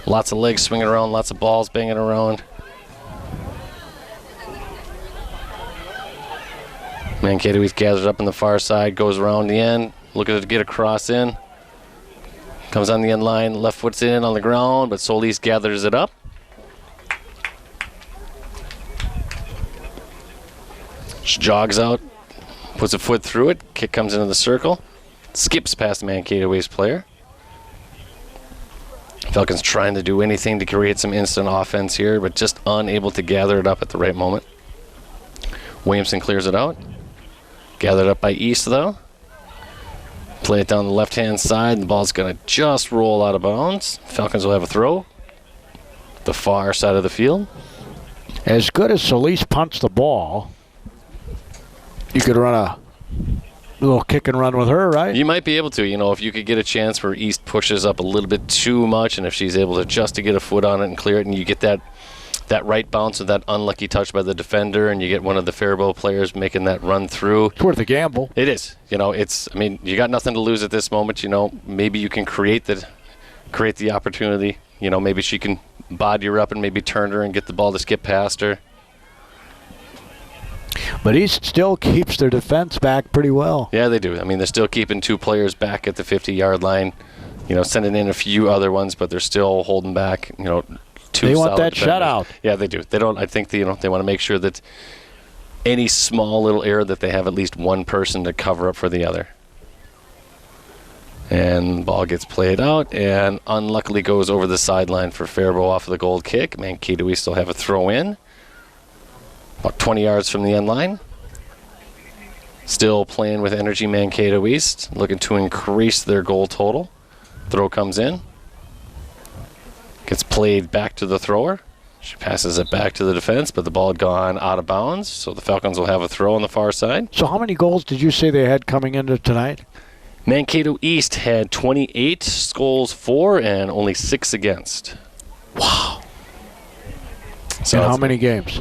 Lots of legs swinging around, lots of balls banging around. Mankato East gathers up on the far side, goes around the end, looking to get a cross in. Comes on the end line, left foot's in on the ground, but Solis gathers it up. Just jogs out, puts a foot through it, kick comes into the circle, skips past the Mankato East player. Falcons trying to do anything to create some instant offense here, but just unable to gather it up at the right moment. Williamson clears it out. Gathered up by East, though. Play it down the left-hand side. The ball's going to just roll out of bounds. Falcons will have a throw. The far side of the field. As good as Solis punts the ball, you could run a little kick and run with her, right? You might be able to. If you could get a chance where East pushes up a little bit too much, and if she's able to just to get a foot on it and clear it, and you get that right bounce with that unlucky touch by the defender, and you get one of the Faribault players making that run through. It's worth a gamble. It is. You got nothing to lose at this moment. Maybe you can create the opportunity. Maybe she can body her up and maybe turn her and get the ball to skip past her. But East still keeps their defense back pretty well. Yeah, they do. They're still keeping 2 players back at the 50-yard line. Sending in a few other ones, but they're still holding back. They want that shutout. Yeah, they do. They don't. I think they want to make sure that any small little error that they have at least one person to cover up for the other. And the ball gets played out and unluckily goes over the sideline for Faribault off of the goal kick. Mankato East still have a throw in. About 20 yards from the end line. Still playing with energy, Mankato East, looking to increase their goal total. Throw comes in. Gets played back to the thrower. She passes it back to the defense, but the ball had gone out of bounds, so the Falcons will have a throw on the far side. So how many goals did you say they had coming into tonight? Mankato East had 28 goals for and only 6 against. Wow. So in how many games?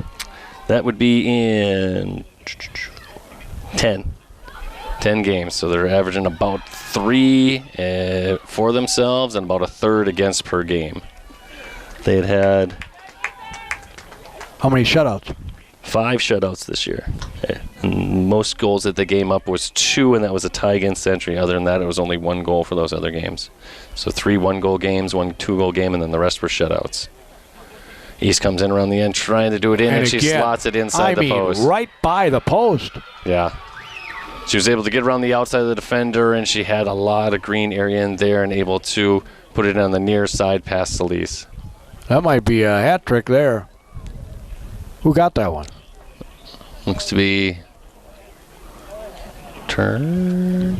That would be in 10 games. So they're averaging about 3 for themselves and about a third against per game. They had how many shutouts? 5 shutouts this year. And most goals that they gave up was 2, and that was a tie against Century. Other than that, it was only 1 goal for those other games. So 3 1-goal games, 1 2-goal game, and then the rest were shutouts. East comes in around the end trying to do it in, and she slots it inside the post. Right by the post. Yeah. She was able to get around the outside of the defender, and she had a lot of green area in there and able to put it on the near side past Solis. That might be a hat trick there. Who got that one? Looks to be turn.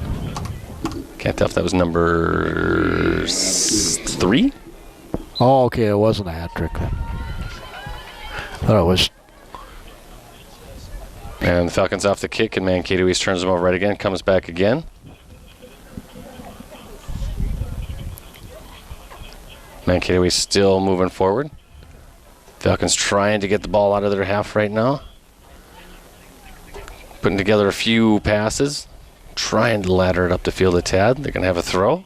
Can't tell if that was number 3. Oh, okay. It wasn't a hat trick then. Thought it was. And the Falcons off the kick, and Mankato East turns them over right again, comes back again. Mankato East still moving forward. Falcons trying to get the ball out of their half right now. Putting together a few passes. Trying to ladder it up the field a tad. They're going to have a throw.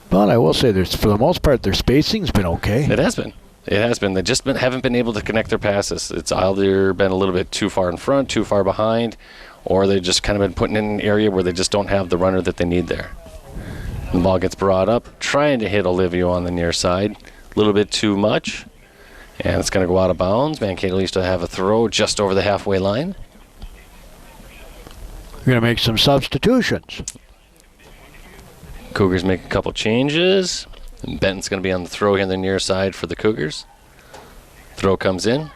But I will say, for the most part, their spacing's been okay. It has been. It has been. They just haven't been able to connect their passes. It's either been a little bit too far in front, too far behind, or they've just kind of been putting in an area where they just don't have the runner that they need there. And the ball gets brought up, trying to hit Olivia on the near side. A little bit too much. And it's going to go out of bounds. Mankato East will have a throw just over the halfway line. We're going to make some substitutions. Cougars make a couple changes. And Benton's going to be on the throw here on the near side for the Cougars. Throw comes in.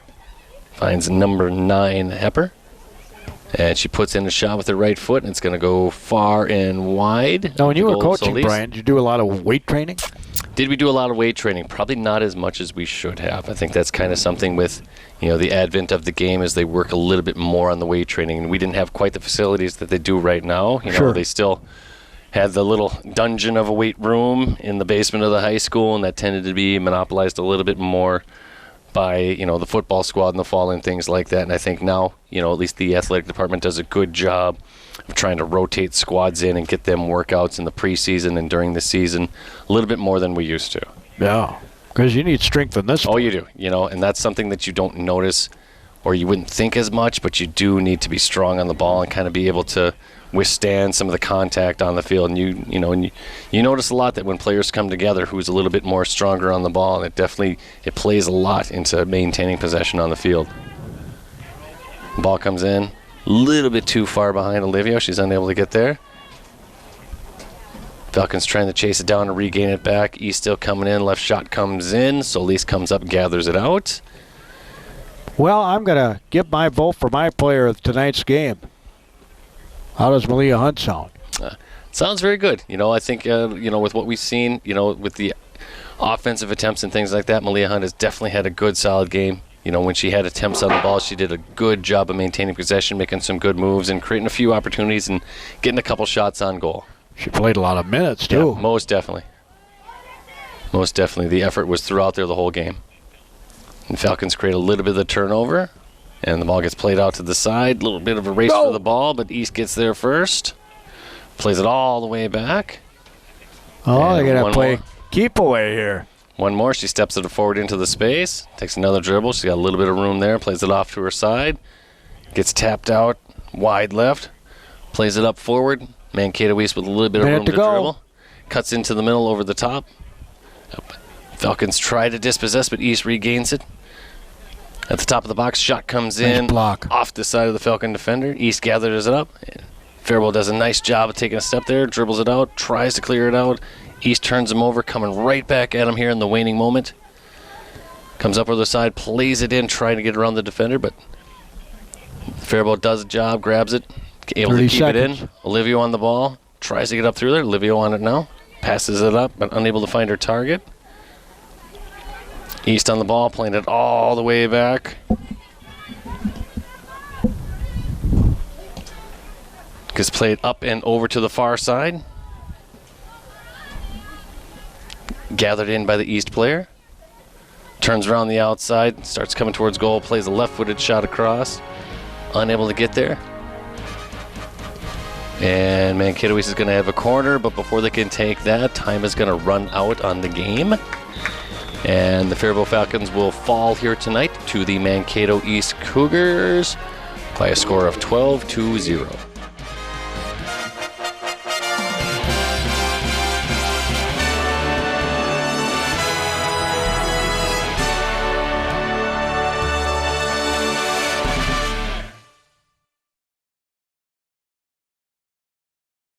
Finds number 9, Hepper. And she puts in a shot with her right foot, and it's going to go far and wide. Now, when you were coaching, Solis. Brian, did you do a lot of weight training? Did we do a lot of weight training? Probably not as much as we should have. I think that's kind of something with, the advent of the game as they work a little bit more on the weight training. And we didn't have quite the facilities that they do right now. Sure. They still had the little dungeon of a weight room in the basement of the high school, and that tended to be monopolized a little bit more by, the football squad in the fall and things like that. And I think now, at least the athletic department does a good job of trying to rotate squads in and get them workouts in the preseason and during the season a little bit more than we used to. Yeah, because you need strength in this. Oh, you do, and that's something that you don't notice or you wouldn't think as much, but you do need to be strong on the ball and kind of be able to withstand some of the contact on the field. And you notice a lot that when players come together who's a little bit more stronger on the ball, and it plays a lot into maintaining possession on the field. Ball comes in a little bit too far behind Olivia. She's unable to get there. Falcons trying to chase it down and regain it back. East still coming in. Left shot comes in. Solis comes up, gathers it out. Well, I'm going to give my vote for my player of tonight's game. How does Malia Hunt sound? Sounds very good. I think, with what we've seen, with the offensive attempts and things like that, Malia Hunt has definitely had a good, solid game. When she had attempts on the ball, she did a good job of maintaining possession, making some good moves, and creating a few opportunities and getting a couple shots on goal. She played a lot of minutes, too. Yeah, most definitely. Most definitely. The effort was throughout there the whole game. And Falcons create a little bit of the turnover, and the ball gets played out to the side. A little bit of a race for the ball, but East gets there first. Plays it all the way back. Oh, they're going to play more. keep away here. One more. She steps it forward into the space. Takes another dribble. She's got a little bit of room there. Plays it off to her side. Gets tapped out. Wide left. Plays it up forward. Mankato East with a little bit of room to dribble. Cuts into the middle over the top. Falcons try to dispossess, but East regains it. At the top of the box, shot comes in block off the side of the Falcon defender. East gathers it up. Faribault does a nice job of taking a step there, dribbles it out, tries to clear it out. East turns him over, coming right back at him here in the waning moment. Comes up over the side, plays it in, trying to get around the defender, but Faribault does a job, grabs it, able to keep it in. Olivia on the ball, tries to get up through there. Olivia on it now, passes it up, but unable to find her target. East on the ball, playing it all the way back. Gets played up and over to the far side. Gathered in by the East player. Turns around the outside, starts coming towards goal, plays a left-footed shot across. Unable to get there. And Mankato East is going to have a corner, but before they can take that, time is going to run out on the game. And the Faribault Falcons will fall here tonight to the Mankato East Cougars by a score of 12-0.